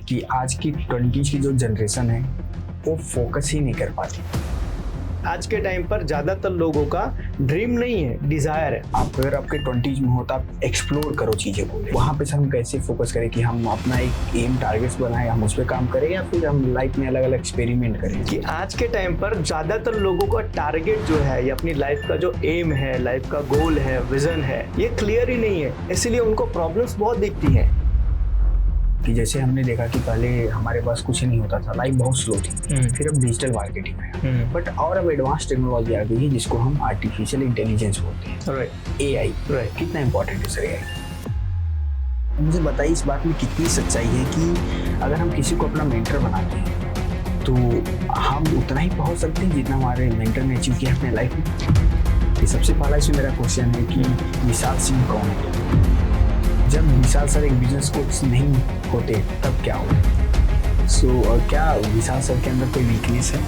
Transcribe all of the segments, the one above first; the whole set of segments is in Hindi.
कि आज की 20 की जो जनरेशन है वो फोकस ही नहीं कर पाती। आज के टाइम पर ज़्यादातर लोगों का ड्रीम नहीं है, डिज़ायर है। आप अगर आपके 20s में हो तो आप एक्सप्लोर करो चीज़ें को, वहाँ पे हम कैसे फोकस करें कि हम अपना एक एम टारगेट्स बनाए, हम उस पर काम करें या फिर हम लाइफ में अलग अलग एक्सपेरिमेंट करें। कि आज के टाइम पर ज़्यादातर लोगों का टारगेट जो है या अपनी लाइफ का जो एम है, लाइफ का गोल है, विजन है, ये क्लियर ही नहीं है, इसीलिए उनको प्रॉब्लम्स बहुत दिखती हैं। कि जैसे हमने देखा कि पहले हमारे पास कुछ नहीं होता था, लाइफ बहुत स्लो थी, फिर अब डिजिटल मार्केटिंग है, बट और अब एडवांस टेक्नोलॉजी आ गई है जिसको हम आर्टिफिशियल इंटेलिजेंस बोलते हैं, राइट। एआई। कितना इंपॉर्टेंट है सर एआई? मुझे बताइए इस बात में कितनी सच्चाई है कि अगर हम किसी को अपना मेंटर बनाते हैं तो हम उतना ही पहुंच सकते हैं जितना हमारे मेंटर ने अचीव किया अपने लाइफ में। ये सबसे पहला इसमें मेरा क्वेश्चन है कि विशाल सिंह कौन है? जब विशाल सर एक बिजनेस कोच नहीं होते तब क्या होगा? सो क्या विशाल सर के अंदर कोई वीकनेस है?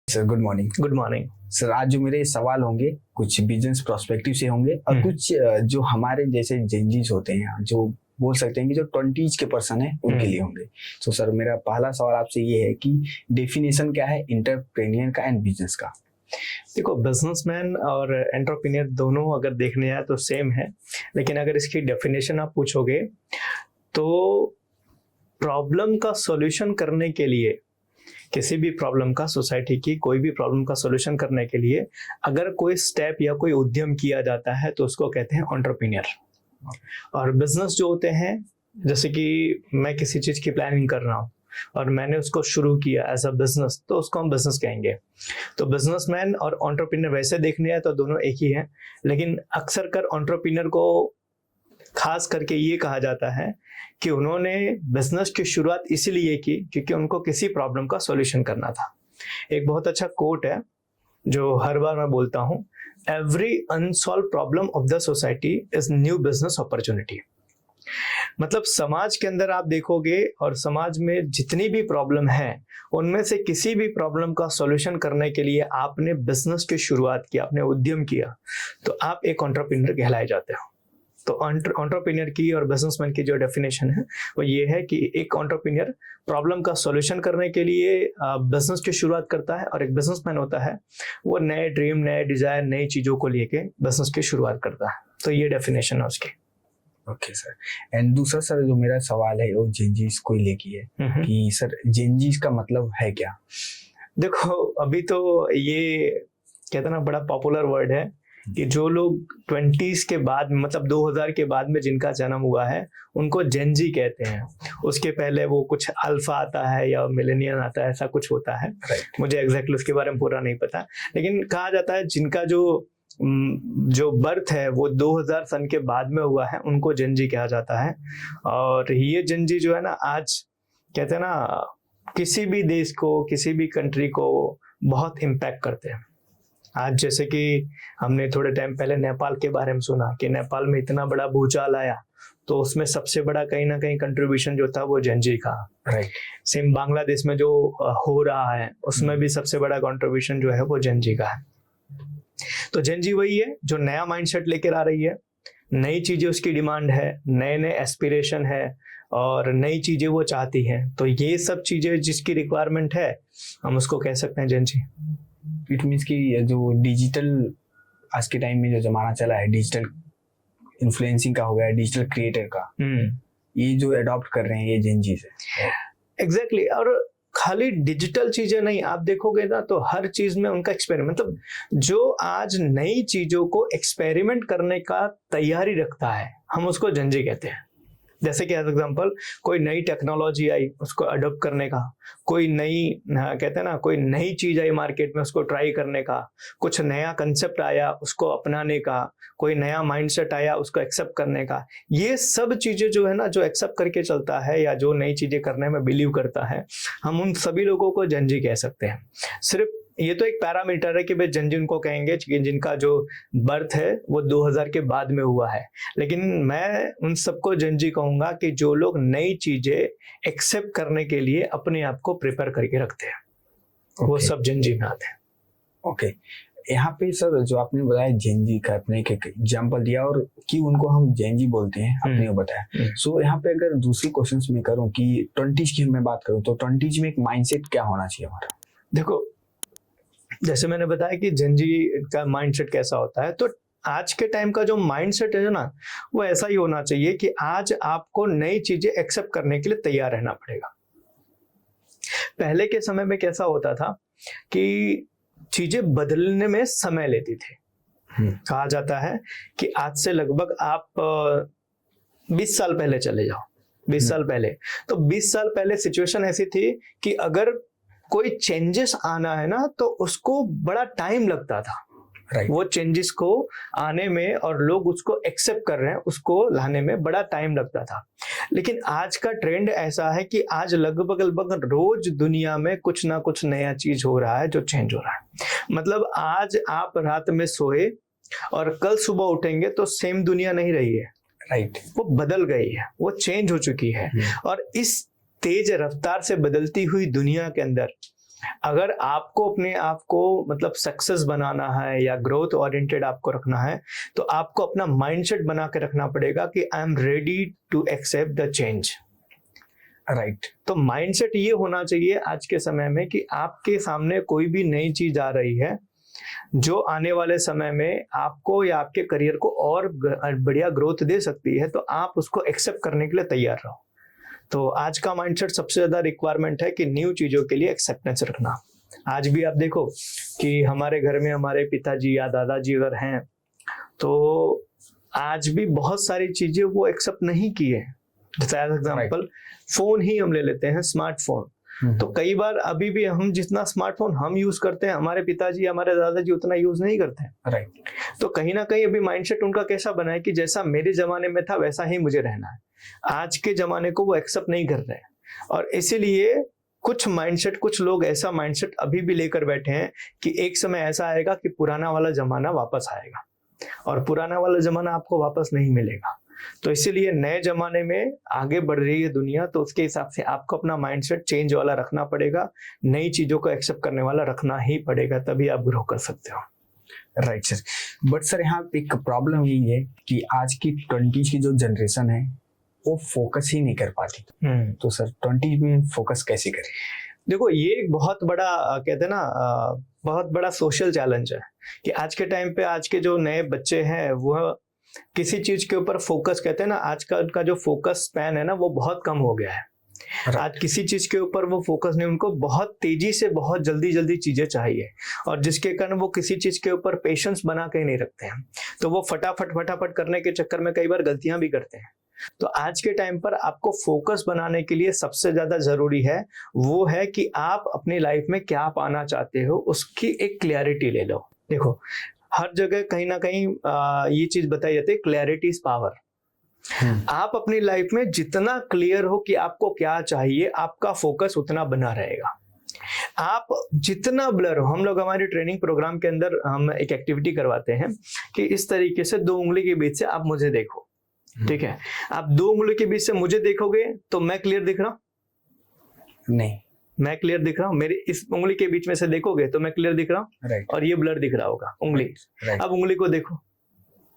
Sir good morning. Good morning sir, आज जो मेरे सवाल होंगे कुछ बिजनेस प्रोस्पेक्टिव से होंगे और कुछ जो हमारे जैसे जेंजीज होते हैं, जो बोल सकते हैं कि जो 20s के पर्सन है उनके लिए होंगे। तो सर मेरा पहला सवाल आपसे ये है कि डेफिनेशन क्या है एंटरप्रेन्योर का एंड बिजनेस का? देखो, बिजनेसमैन और एंटरप्रेन्योर दोनों अगर देखने आए तो सेम है, लेकिन अगर इसकी डेफिनेशन आप पूछोगे तो प्रॉब्लम का सॉल्यूशन करने के लिए, किसी भी प्रॉब्लम का, सोसाइटी की कोई भी प्रॉब्लम का सॉल्यूशन करने के लिए अगर कोई स्टेप या कोई उद्यम किया जाता है तो उसको कहते हैं एंटरप्रेन्योर। और बिजनेस जो होते हैं, जैसे कि मैं किसी चीज की प्लानिंग कर रहा हूँ और मैंने उसको शुरू किया एज अ बिजनेस, तो उसको हम बिजनेस कहेंगे। तो बिजनेसमैन और एंटरप्रेन्योर वैसे देखने आए तो दोनों एक ही हैं, लेकिन अक्सर कर एंटरप्रेन्योर को खास करके ये कहा जाता है कि उन्होंने बिजनेस की शुरुआत इसीलिए की क्योंकि उनको किसी प्रॉब्लम का सॉल्यूशन करना था। एक बहुत अच्छा कोट है जो हर बार मैं बोलता हूँ, every unsolved problem of the society is new business opportunity. मतलब समाज के अंदर आप देखोगे और समाज में जितनी भी प्रॉब्लम है उनमें से किसी भी प्रॉब्लम का सॉल्यूशन करने के लिए आपने बिजनेस की शुरुआत की, आपने उद्यम किया, तो आप एक एंटरप्रेन्योर कहलाए जाते हो। तो एंटरप्रेन्योर की और बिजनेसमैन की जो डेफिनेशन है वो ये है कि एक एंटरप्रेन्योर प्रॉब्लम का सॉल्यूशन करने के लिए बिजनेस की शुरुआत करता है, और एक बिजनेसमैन होता है वो नए ड्रीम, नए डिजायर, नई चीजों को लेके बिजनेस की शुरुआत करता है। तो ये डेफिनेशन है उसकी। Okay sir. एंड दूसरा सर जो मेरा सवाल है वो जेंजीज को ही लेके है कि सर जेंजीज का मतलब है क्या? देखो, अभी तो ये कहते हैं ना, बड़ा पॉपुलर वर्ड है कि जो लोग 20s के बाद, मतलब 2000 के बाद में जिनका जन्म हुआ है उनको जेनजी कहते हैं। उसके पहले वो कुछ अल्फा आता है या मिलेनियल आता है, ऐसा कुछ होता है। मुझे एग्जैक्टली उसके बारे में पूरा नहीं पता, लेकिन कहा जाता है जिनका जो बर्थ है वो 2000 सन के बाद में हुआ है उनको जेनजी कहा जाता है। और ये जेनजी जो है ना, आज कहते हैं ना, किसी भी देश को, किसी भी कंट्री को बहुत इम्पैक्ट करते हैं। आज जैसे कि हमने थोड़े टाइम पहले नेपाल के बारे में सुना कि नेपाल में इतना बड़ा भूचाल आया, तो उसमें सबसे बड़ा कहीं ना कहीं कंट्रीब्यूशन जो था वो जेनजी का। सेम बांग्लादेश में जो हो रहा है उसमें भी सबसे बड़ा कंट्रीब्यूशन जो है वो जेनजी का है। तो जेनजी वही है जो नया माइंडसेट लेकर आ रही है, नई चीजें उसकी डिमांड है, नए नए एस्पिरेशन है और नई चीजें वो चाहती है। तो ये सब चीजें जिसकी रिक्वायरमेंट है हम उसको कह सकते हैं जेनजी। इट मीन्स कि जो डिजिटल आज के टाइम में जो जमाना चला है, डिजिटल इन्फ्लुएंसिंग का हो गया, डिजिटल क्रिएटर का, ये जो अडॉप्ट कर रहे हैं ये जेनजीज है। एग्जैक्टली। और खाली डिजिटल चीजें नहीं, आप देखोगे ना तो हर चीज में उनका एक्सपेरिमेंट, मतलब जो आज नई चीजों को एक्सपेरिमेंट करने का तैयारी रखता है हम उसको जेनजी कहते हैं। जैसे कि एज एग्जांपल कोई नई टेक्नोलॉजी आई उसको अडॉप्ट करने का, कोई नई, कहते हैं ना, कोई नई चीज आई मार्केट में उसको ट्राई करने का, कुछ नया कंसेप्ट आया उसको अपनाने का, कोई नया माइंडसेट आया उसको एक्सेप्ट करने का, ये सब चीजें जो है ना, जो एक्सेप्ट करके चलता है या जो नई चीजें करने में बिलीव करता है, हम उन सभी लोगों को जेनजी कह सकते हैं। सिर्फ ये तो एक पैरामीटर है कि भाई जेनजी उनको कहेंगे जिनका जो बर्थ है वो 2000 के बाद में हुआ है, लेकिन मैं उन सबको जेनजी कहूंगा कि जो लोग नई चीजें एक्सेप्ट करने के लिए अपने आप को प्रिपेयर करके रखते हैं, वो सब जेनजी में आते हैं। ओके। यहाँ पे सर जो आपने बताया जेनजी का, आपने एक एग्जांपल दिया और कि उनको हम जेनजी बोलते हैं, आपने वो बताया। सो यहाँ पे अगर दूसरी क्वेश्चंस में करूँ कि 20s की मैं बात करूँ तो 20s में एक माइंडसेट क्या होना चाहिए हमारा? देखो, जैसे मैंने बताया कि जेनजी का माइंडसेट कैसा होता है, तो आज के टाइम का जो माइंडसेट है ना, वो ऐसा ही होना चाहिए कि आज आपको नई चीजें एक्सेप्ट करने के लिए तैयार रहना पड़ेगा। पहले के समय में कैसा होता था कि चीजें बदलने में समय लेती थी। कहा जाता है कि आज से लगभग आप 20 साल पहले चले जाओ, 20 साल पहले, तो 20 साल पहले सिचुएशन ऐसी थी कि अगर कोई चेंजेस आना है ना तो उसको बड़ा टाइम लगता था। वो चेंजेस को आने में और लोग उसको एक्सेप्ट कर रहे हैं, उसको लाने में बड़ा टाइम लगता था। लेकिन आज का ट्रेंड ऐसा है कि आज लगभग रोज दुनिया में कुछ ना कुछ नया चीज हो रहा है जो चेंज हो रहा है। मतलब आज आप रात में सोए और कल सुबह उठेंगे तो सेम दुनिया नहीं रही है, राइट। वो बदल गई है, वो चेंज हो चुकी है। और इस तेज रफ्तार से बदलती हुई दुनिया के अंदर अगर आपको अपने आप को मतलब सक्सेस बनाना है या ग्रोथ ओरिएंटेड आपको रखना है, तो आपको अपना माइंडसेट बना के रखना पड़ेगा कि I am ready to accept the change, right. तो माइंडसेट ये होना चाहिए आज के समय में कि आपके सामने कोई भी नई चीज आ रही है जो आने वाले समय में आपको या आपके करियर को और बढ़िया ग्रोथ दे सकती है, तो आप उसको एक्सेप्ट करने के लिए तैयार रहो। तो आज का माइंडसेट सबसे ज्यादा रिक्वायरमेंट है कि न्यू चीजों के लिए एक्सेप्टेंस रखना। आज भी आप देखो कि हमारे घर में हमारे पिताजी या दादाजी अगर हैं तो आज भी बहुत सारी चीजें वो एक्सेप्ट नहीं की है। जैसे एज एग्जाम्पल फोन ही हम ले लेते हैं, स्मार्टफोन। तो कई बार अभी भी हम जितना स्मार्टफोन हम यूज करते हैं, हमारे पिताजी हमारे दादाजी उतना यूज नहीं करते हैं। राइट। तो कहीं ना कहीं अभी माइंडसेट उनका कैसा बना है कि जैसा मेरे जमाने में था वैसा ही मुझे रहना है। आज के जमाने को वो एक्सेप्ट नहीं कर रहे हैं और इसीलिए कुछ माइंडसेट, कुछ लोग ऐसा माइंडसेट अभी भी लेकर बैठे हैं कि एक समय ऐसा आएगा कि पुराना वाला जमाना वापस आएगा और पुराना वाला जमाना आपको वापस नहीं मिलेगा। तो इसीलिए नए जमाने में आगे बढ़ रही है दुनिया, तो उसके हिसाब से आपको अपना माइंडसेट चेंज वाला रखना पड़ेगा, नई चीजों को एक्सेप्ट करने वाला रखना ही पड़ेगा, तभी आप ग्रो कर सकते हो। Right sir. बट सर यहाँ पे एक प्रॉब्लम यही है कि आज की 20s की जो जनरेशन है वो फोकस ही नहीं कर पाती। तो सर 20s में फोकस कैसे करें? देखो, ये एक बहुत बड़ा कहते हैं ना बहुत बड़ा सोशल चैलेंज है कि आज के टाइम पे आज के जो नए बच्चे हैं वह किसी चीज के ऊपर फोकस, कहते हैं ना आजकल का जो फोकस स्पैन है ना वो बहुत कम हो गया है। आज किसी चीज के ऊपर वो फोकस नहीं, उनको बहुत तेजी से बहुत जल्दी चीजें चाहिए और जिसके कारण वो किसी चीज के ऊपर पेशेंस बना के नहीं रखते हैं। तो वो फटाफट करने के चक्कर में कई बार गलतियां भी करते हैं। तो आज के टाइम पर आपको फोकस बनाने के लिए सबसे ज्यादा जरूरी है वो है कि आप अपनी लाइफ में क्या पाना चाहते हो उसकी एक क्लैरिटी ले लो। देखो, हर जगह कहीं ना कहीं ये चीज बताई जाती है, क्लैरिटी इज पावर। आप अपनी लाइफ में जितना क्लियर हो कि आपको क्या चाहिए, आपका फोकस उतना बना रहेगा। आप जितना ब्लर हो, हम लोग हमारी ट्रेनिंग प्रोग्राम के अंदर हम एक एक्टिविटी करवाते हैं कि इस तरीके से 2 उंगली के बीच से आप मुझे देखो, ठीक है? आप 2 उंगली के बीच से मुझे देखोगे तो मैं क्लियर दिख रहा हूं? नहीं, मैं क्लियर दिख रहा हूँ? मेरी इस उंगली के बीच में से देखोगे तो मैं क्लियर दिख रहा हूँ। राइट। और ये ब्लर दिख रहा होगा उंगली। राइट। अब उंगली को देखो,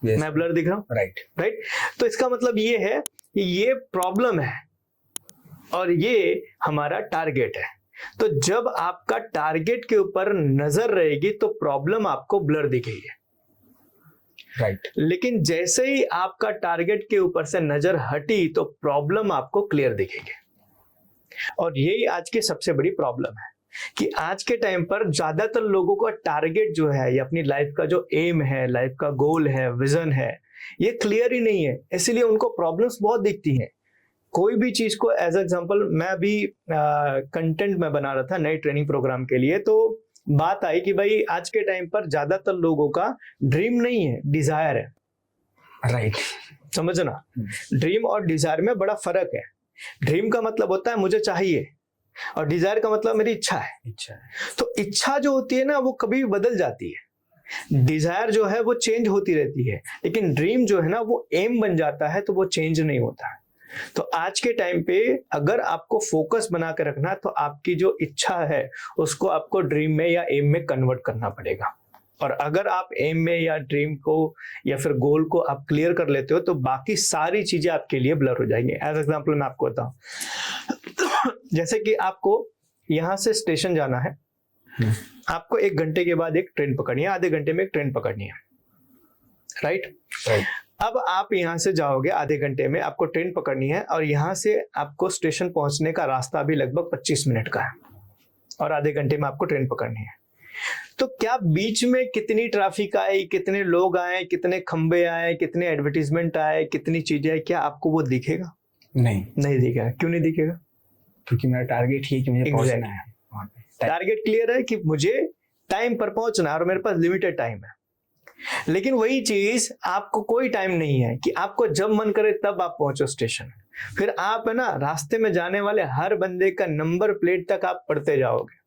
मैं ब्लर दिख रहा हूँ। राइट। तो इसका मतलब ये है कि ये प्रॉब्लम है और ये हमारा टारगेट है। तो जब आपका टारगेट के ऊपर नजर रहेगी तो प्रॉब्लम आपको ब्लर दिखेगी। राइट। लेकिन जैसे ही आपका टारगेट के ऊपर से नजर हटी तो प्रॉब्लम आपको क्लियर दिखेगी। और यही आज की सबसे बड़ी प्रॉब्लम है कि आज के टाइम पर ज्यादातर लोगों का टारगेट जो है या अपनी लाइफ का जो एम है, लाइफ का गोल है, विजन है, ये क्लियर ही नहीं है। इसीलिए उनको प्रॉब्लम्स बहुत दिखती हैं। कोई भी चीज को एज एग्जांपल, मैं अभी कंटेंट में बना रहा था नई ट्रेनिंग प्रोग्राम के लिए, तो बात आई कि भाई आज के टाइम पर ज्यादातर लोगों का ड्रीम नहीं है, डिजायर है। राइट। समझना, ड्रीम और डिजायर में बड़ा फर्क है। ड्रीम का मतलब होता है मुझे चाहिए और डिजायर का मतलब मेरी इच्छा है। तो इच्छा जो होती है ना वो कभी भी बदल जाती है, डिजायर जो है वो चेंज होती रहती है, लेकिन ड्रीम जो है ना वो एम बन जाता है तो वो चेंज नहीं होता है। तो आज के टाइम पे अगर आपको फोकस बना के रखना है तो आपकी जो इच्छा है उसको आपको ड्रीम में या एम में कन्वर्ट करना पड़ेगा। और अगर आप एम में या ड्रीम को या फिर गोल को आप क्लियर कर लेते हो तो बाकी सारी चीजें आपके लिए ब्लर हो जाएंगी। एज एग्जाम्पल मैं आपको बताऊं, जैसे कि आपको यहाँ से स्टेशन जाना है, आपको 1 घंटे के बाद एक ट्रेन पकड़नी है, आधे घंटे में एक ट्रेन पकड़नी है, राइट। अब आप यहाँ से जाओगे, आधे घंटे में आपको ट्रेन पकड़नी है और यहाँ से आपको स्टेशन पहुंचने का रास्ता भी लगभग 25 मिनट का है और आधे घंटे में आपको ट्रेन पकड़नी है। तो क्या बीच में कितनी ट्रैफिक आई, कितने लोग आए, कितने खंबे आए, कितने एडवर्टीजमेंट आए, कितनी चीजें आई, क्या आपको वो दिखेगा? नहीं दिखेगा। क्यों नहीं दिखेगा? क्योंकि मेरा टारगेट ही है कि मुझे पहुंचना है वहां पे। टारगेट क्लियर है कि मुझे टाइम पर पहुंचना है और मेरे पास लिमिटेड टाइम है। लेकिन वही चीज आपको कोई टाइम नहीं है कि आपको जब मन करे तब आप पहुंचो स्टेशन। फिर आप है ना रास्ते में जाने वाले हर बंदे का नंबर प्लेट तक आप पढ़ते जाओगे,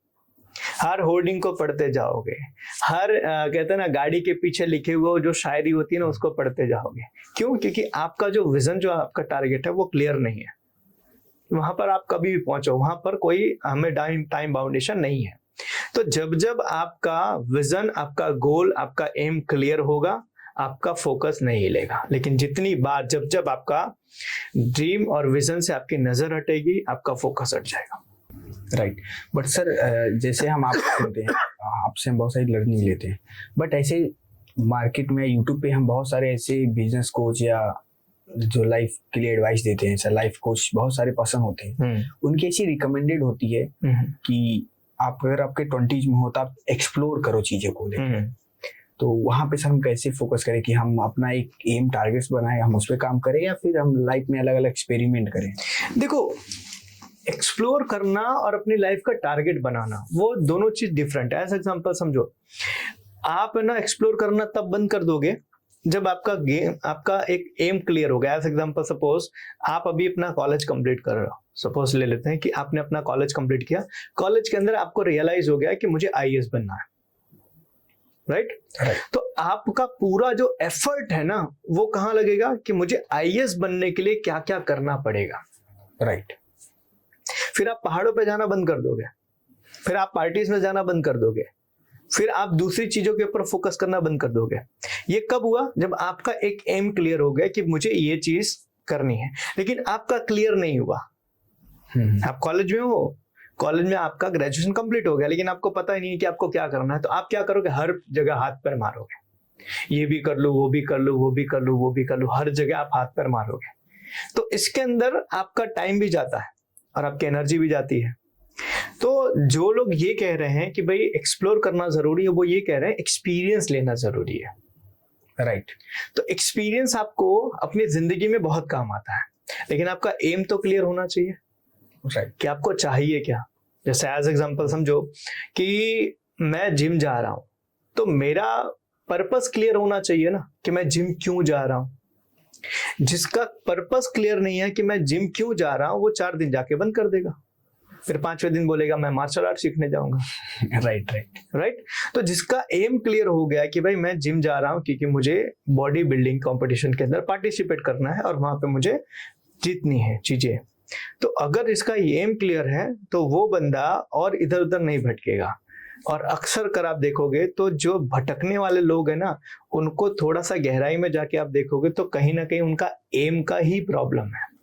हर होर्डिंग को पढ़ते जाओगे, हर कहते हैं ना गाड़ी के पीछे लिखे हुए जो शायरी होती है ना उसको पढ़ते जाओगे। क्यों? क्योंकि आपका जो विजन, जो आपका टारगेट है वो क्लियर नहीं है। वहां पर आप कभी भी पहुंचो, वहां पर कोई हमें टाइम बाउंडेशन नहीं है। तो जब जब आपका विजन, आपका गोल, आपका एम क्लियर होगा, आपका फोकस नहीं हिलेगा। लेकिन जितनी बार जब जब आपका ड्रीम और विजन से आपकी नजर हटेगी, आपका फोकस हट जाएगा। राइट। बट सर, जैसे हम आपसे सुनते हैं, आपसे हम बहुत सारी लर्निंग लेते हैं, बट ऐसे मार्केट में यूट्यूब पे हम बहुत सारे ऐसे बिजनेस कोच या जो लाइफ के लिए एडवाइस देते हैं, सर लाइफ कोच बहुत सारे पसंद होते हैं, उनकी ऐसी रिकमेंडेड होती है कि आप अगर आपके 20s में हो तो आप एक्सप्लोर करो चीजें को लेकर। तो वहां पे सर हम कैसे फोकस करें कि हम अपना एक एम टारगेट्स बनाए, हम उस पर काम करें या फिर हम लाइफ में अलग अलग एक्सपेरिमेंट करें? देखो, एक्सप्लोर करना और अपनी लाइफ का टारगेट बनाना वो दोनों चीज डिफरेंट है। एज एग्जांपल समझो, आप है ना एक्सप्लोर करना तब बंद कर दोगे जब आपका एक एम क्लियर हो गया। एज एग्जांपल सपोज आप अभी अपना कॉलेज कंप्लीट कर रहे हो, सपोज ले लेते हैं कि आपने अपना कॉलेज कंप्लीट किया, कॉलेज के अंदर आपको रियलाइज हो गया कि मुझे आईएएस बनना है, राइट। तो आपका पूरा जो एफर्ट है ना वो कहाँ लगेगा कि मुझे आईएएस बनने के लिए क्या क्या करना पड़ेगा, राइट। फिर आप पहाड़ों पे जाना बंद कर दोगे, फिर आप पार्टीज में जाना बंद कर दोगे, फिर आप दूसरी चीजों के ऊपर फोकस करना बंद कर दोगे। ये कब हुआ? जब आपका एक एम क्लियर हो गया कि मुझे ये चीज करनी है, लेकिन आपका क्लियर नहीं हुआ। आप कॉलेज में हो, कॉलेज में आपका ग्रेजुएशन कंप्लीट हो गया, लेकिन आपको पता ही नहीं है कि आपको क्या करना है। तो आप क्या करोगे? हर जगह हाथ पैर मारोगे, ये भी कर लूं, वो भी कर लूं, वो भी कर लूं, वो भी कर लूं, हर जगह आप हाथ पैर मारोगे। तो इसके अंदर आपका टाइम भी जाता है और आपकी एनर्जी भी जाती है। तो जो लोग ये कह रहे हैं कि भाई एक्सप्लोर करना जरूरी है, वो ये कह रहे हैं एक्सपीरियंस लेना जरूरी है, राइट। तो एक्सपीरियंस आपको अपनी जिंदगी में बहुत काम आता है, लेकिन आपका एम तो क्लियर होना चाहिए, राइट। कि आपको चाहिए क्या। जैसे एज एग्जांपल समझो कि मैं जिम जा रहा हूं, तो मेरा पर्पस क्लियर होना चाहिए ना कि मैं जिम क्यों जा रहा हूं। जिसका पर्पस क्लियर नहीं है कि मैं जिम क्यों जा रहा हूं, वो 4 दिन जाके बंद कर देगा, फिर 5वें दिन बोलेगा मैं मार्शल आर्ट सीखने जाऊंगा। राइट। तो जिसका एम क्लियर हो गया कि भाई मैं जिम जा रहा हूं क्योंकि मुझे बॉडी बिल्डिंग कंपटीशन के अंदर पार्टिसिपेट करना है और वहां पे मुझे जीतनी है चीजें, तो अगर इसका एम क्लियर है तो वो बंदा और इधर उधर नहीं भटकेगा। और अक्सर कर आप देखोगे तो जो भटकने वाले लोग हैं ना, उनको थोड़ा सा गहराई में जाके आप देखोगे तो कहीं ना कहीं उनका एम का ही प्रॉब्लम है।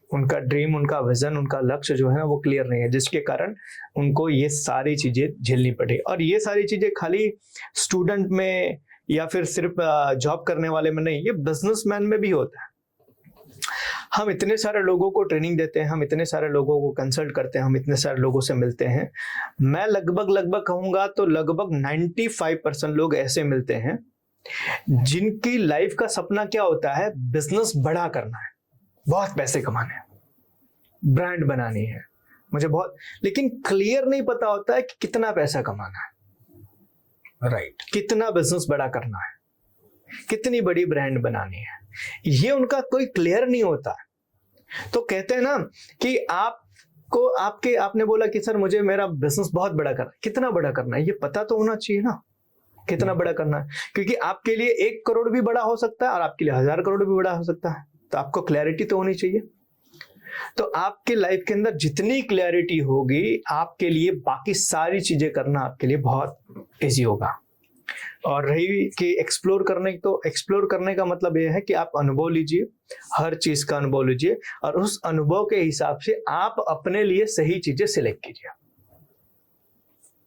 उनका ड्रीम, उनका विजन, उनका लक्ष्य जो है ना वो क्लियर नहीं है, जिसके कारण उनको ये सारी चीजें झेलनी पड़े। और ये सारी चीजें खाली स्टूडेंट में या फिर सिर्फ जॉब करने वाले में नहीं, ये बिजनेसमैन में भी होता है। हम इतने सारे लोगों को ट्रेनिंग देते हैं, हम इतने सारे लोगों को कंसल्ट करते हैं, हम इतने सारे लोगों से मिलते हैं। मैं लगभग कहूंगा तो लगभग 95% लोग ऐसे मिलते हैं जिनकी लाइफ का सपना क्या होता है? बिजनेस बड़ा करना है, बहुत पैसे कमाने हैं, ब्रांड बनानी है मुझे बहुत, लेकिन क्लियर नहीं पता होता है कि कितना पैसा कमाना है, राइट। कितना बिजनेस बड़ा करना है, कितनी बड़ी ब्रांड बनानी है, ये उनका कोई क्लियर नहीं होता। तो कहते हैं ना कि आपने बोला कि सर मुझे मेरा बिजनेस बहुत बड़ा करना है, कितना बड़ा करना है ये पता तो होना चाहिए ना, कितना बड़ा करना है, क्योंकि आपके लिए 1 करोड़ भी बड़ा हो सकता है और आपके लिए 1000 करोड़ भी बड़ा हो सकता है। तो आपको क्लैरिटी तो होनी चाहिए। तो आपके लाइफ के अंदर जितनी क्लैरिटी होगी, आपके लिए बाकी सारी चीजें करना आपके लिए बहुत इजी होगा। और रही कि एक्सप्लोर करने, तो एक्सप्लोर करने का मतलब ये है कि आप अनुभव लीजिए, हर चीज का अनुभव लीजिए और उस अनुभव के हिसाब से आप अपने लिए सही चीजें सिलेक्ट कीजिए।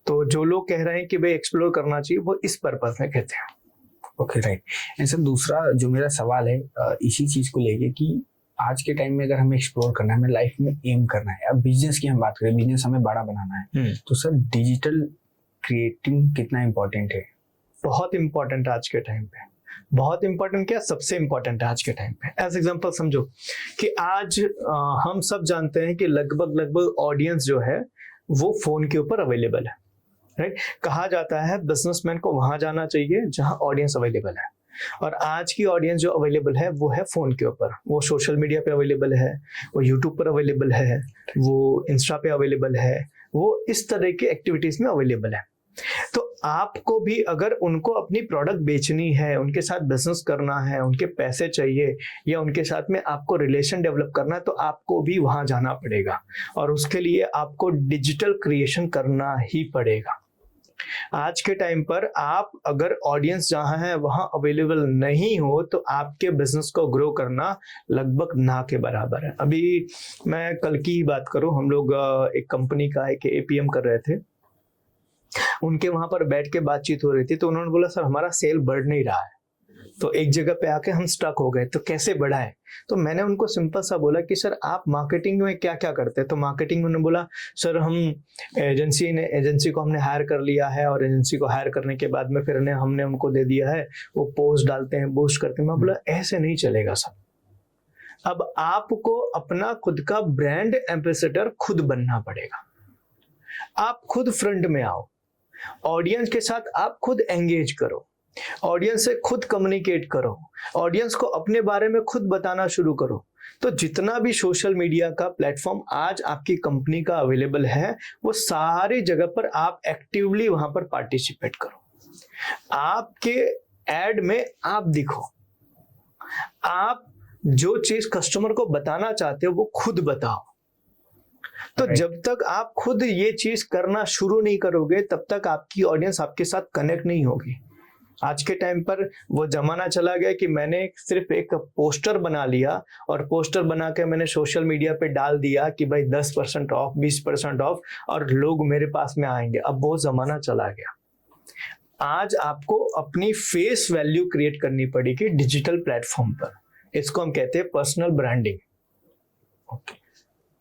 तो जो लोग कह रहे हैं कि भाई एक्सप्लोर करना चाहिए, वो इस पर्पस में कहते हैं। Okay right. एंड सर दूसरा जो मेरा सवाल है इसी चीज को लेके कि आज के टाइम में अगर हमें एक्सप्लोर करना है, हमें लाइफ में एम करना है, अब बिजनेस की हम बात करें, बिजनेस हमें बड़ा बनाना है, तो सर डिजिटल क्रिएटिंग कितना इम्पोर्टेंट है? बहुत इंपॉर्टेंट है आज के टाइम पे। बहुत इंपॉर्टेंट क्या, सबसे इंपॉर्टेंट है आज के टाइम पे। एज एग्जांपल समझो कि आज हम सब जानते हैं कि लगभग ऑडियंस जो है वो फोन के ऊपर अवेलेबल है, राइट। कहा जाता है बिजनेसमैन को वहां जाना चाहिए जहां ऑडियंस अवेलेबल है, और आज की ऑडियंस जो अवेलेबल है वो है फोन के ऊपर। वो सोशल मीडिया पे अवेलेबल है, वो यूट्यूब पर अवेलेबल है, वो इंस्टा पे अवेलेबल है, वो इस तरह की एक्टिविटीज में अवेलेबल है। तो आपको भी अगर उनको अपनी प्रोडक्ट बेचनी है, उनके साथ बिजनेस करना है, उनके पैसे चाहिए या उनके साथ में आपको रिलेशन डेवलप करना है, तो आपको भी वहां जाना पड़ेगा और उसके लिए आपको डिजिटल क्रिएशन करना ही पड़ेगा। आज के टाइम पर आप अगर ऑडियंस जहां है वहां अवेलेबल नहीं हो तो आपके बिजनेस को ग्रो करना लगभग ना के बराबर है। अभी मैं कल की ही बात करूं, हम लोग एक कंपनी का एक एपीएम कर रहे थे, उनके वहां पर बैठ के बातचीत हो रही थी, तो उन्होंने बोला सर हमारा सेल बढ़ नहीं रहा है। तो एक जगह पे आके हम स्टक हो गए, तो कैसे बढ़ाएं? तो मैंने उनको सिंपल सा बोला कि सर आप मार्केटिंग में क्या क्या करते हैं? तो मार्केटिंग में उन्होंने बोला सर हम एजेंसी को हमने हायर कर लिया है, और एजेंसी को हायर करने के बाद में फिर हमने उनको दे दिया है, वो पोस्ट डालते हैं, बूस्ट करते हैं। मैं बोला ऐसे नहीं चलेगा सर, अब आपको अपना खुद का ब्रांड एम्बेसडर खुद बनना पड़ेगा। आप खुद फ्रंट में आओ, ऑडियंस के साथ आप खुद एंगेज करो, ऑडियंस से खुद कम्युनिकेट करो, ऑडियंस को अपने बारे में खुद बताना शुरू करो। तो जितना भी सोशल मीडिया का प्लेटफॉर्म आज आपकी कंपनी का अवेलेबल है, वो सारी जगह पर आप एक्टिवली वहां पर पार्टिसिपेट करो। आपके एड में आप दिखो, आप जो चीज कस्टमर को बताना चाहते हो वो खुद बताओ। तो जब तक आप खुद ये चीज करना शुरू नहीं करोगे, तब तक आपकी ऑडियंस आपके साथ कनेक्ट नहीं होगी। आज के टाइम पर वो जमाना चला गया कि मैंने सिर्फ एक पोस्टर बना लिया और पोस्टर बना के मैंने सोशल मीडिया पे डाल दिया कि भाई 10% ऑफ, 20% ऑफ, और लोग मेरे पास में आएंगे। अब वो जमाना चला गया। आज आपको अपनी फेस वैल्यू क्रिएट करनी पड़ेगी डिजिटल प्लेटफॉर्म पर। इसको हम कहते हैं पर्सनल ब्रांडिंग। ओके,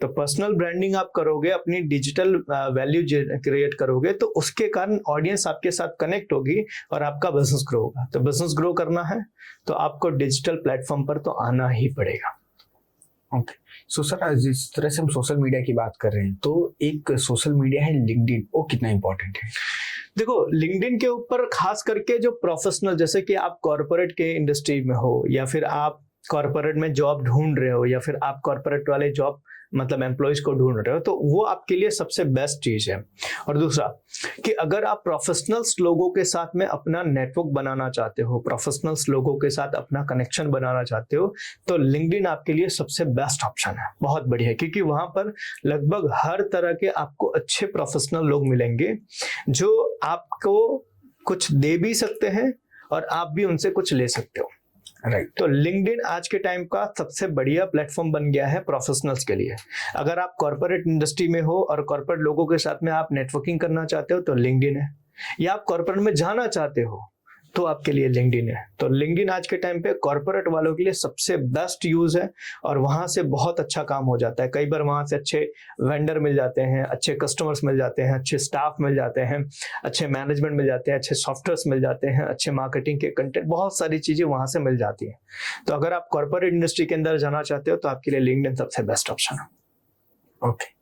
तो पर्सनल ब्रांडिंग आप करोगे, अपनी डिजिटल वैल्यू क्रिएट करोगे, तो उसके कारण ऑडियंस आपके साथ कनेक्ट होगी और आपका बिजनेस ग्रो होगा। तो बिजनेस ग्रो करना है तो आपको डिजिटल प्लेटफॉर्म पर तो आना ही पड़ेगा। ओके, सो सर जिस तरह से हम सोशल मीडिया की बात कर रहे हैं, तो एक सोशल मीडिया है लिंक्डइन, वो कितना इंपॉर्टेंट है? देखो, लिंक्डइन के ऊपर खास करके जो प्रोफेशनल, जैसे कि आप कॉर्पोरेट के इंडस्ट्री में हो, या फिर आप कॉर्पोरेट में जॉब ढूंढ रहे हो, या फिर आप कॉर्पोरेट वाले जॉब मतलब एम्प्लॉयज को ढूंढ रहे हो, तो वो आपके लिए सबसे बेस्ट चीज है। और दूसरा कि अगर आप प्रोफेशनल्स लोगों के साथ में अपना नेटवर्क बनाना चाहते हो, प्रोफेशनल्स लोगों के साथ अपना कनेक्शन बनाना चाहते हो, तो लिंक्डइन आपके लिए सबसे बेस्ट ऑप्शन है। बहुत बढ़िया, क्योंकि वहां पर लगभग हर तरह के आपको अच्छे प्रोफेशनल लोग मिलेंगे जो आपको कुछ दे भी सकते हैं और आप भी उनसे कुछ ले सकते हो। राइट। तो लिंक्डइन आज के टाइम का सबसे बढ़िया प्लेटफॉर्म बन गया है प्रोफेशनल्स के लिए। अगर आप कॉर्पोरेट इंडस्ट्री में हो और कॉर्पोरेट लोगों के साथ में आप नेटवर्किंग करना चाहते हो तो लिंक्डइन है, या आप कॉर्पोरेट में जाना चाहते हो तो आपके लिए लिंक्डइन है। तो लिंक्डइन आज के टाइम पे कॉर्पोरेट वालों के लिए सबसे बेस्ट यूज है और वहां से बहुत अच्छा काम हो जाता है। कई बार वहां से अच्छे वेंडर मिल जाते हैं, अच्छे कस्टमर्स मिल जाते हैं, अच्छे स्टाफ मिल जाते हैं, अच्छे मैनेजमेंट मिल जाते हैं, अच्छे सॉफ्टवेयर्स मिल जाते हैं, अच्छे मार्केटिंग के कंटेंट, बहुत सारी चीजें वहां से मिल जाती हैं। तो अगर आप कॉर्पोरेट इंडस्ट्री के अंदर जाना चाहते हो तो आपके लिए लिंक्डइन सबसे बेस्ट ऑप्शन है। ओके,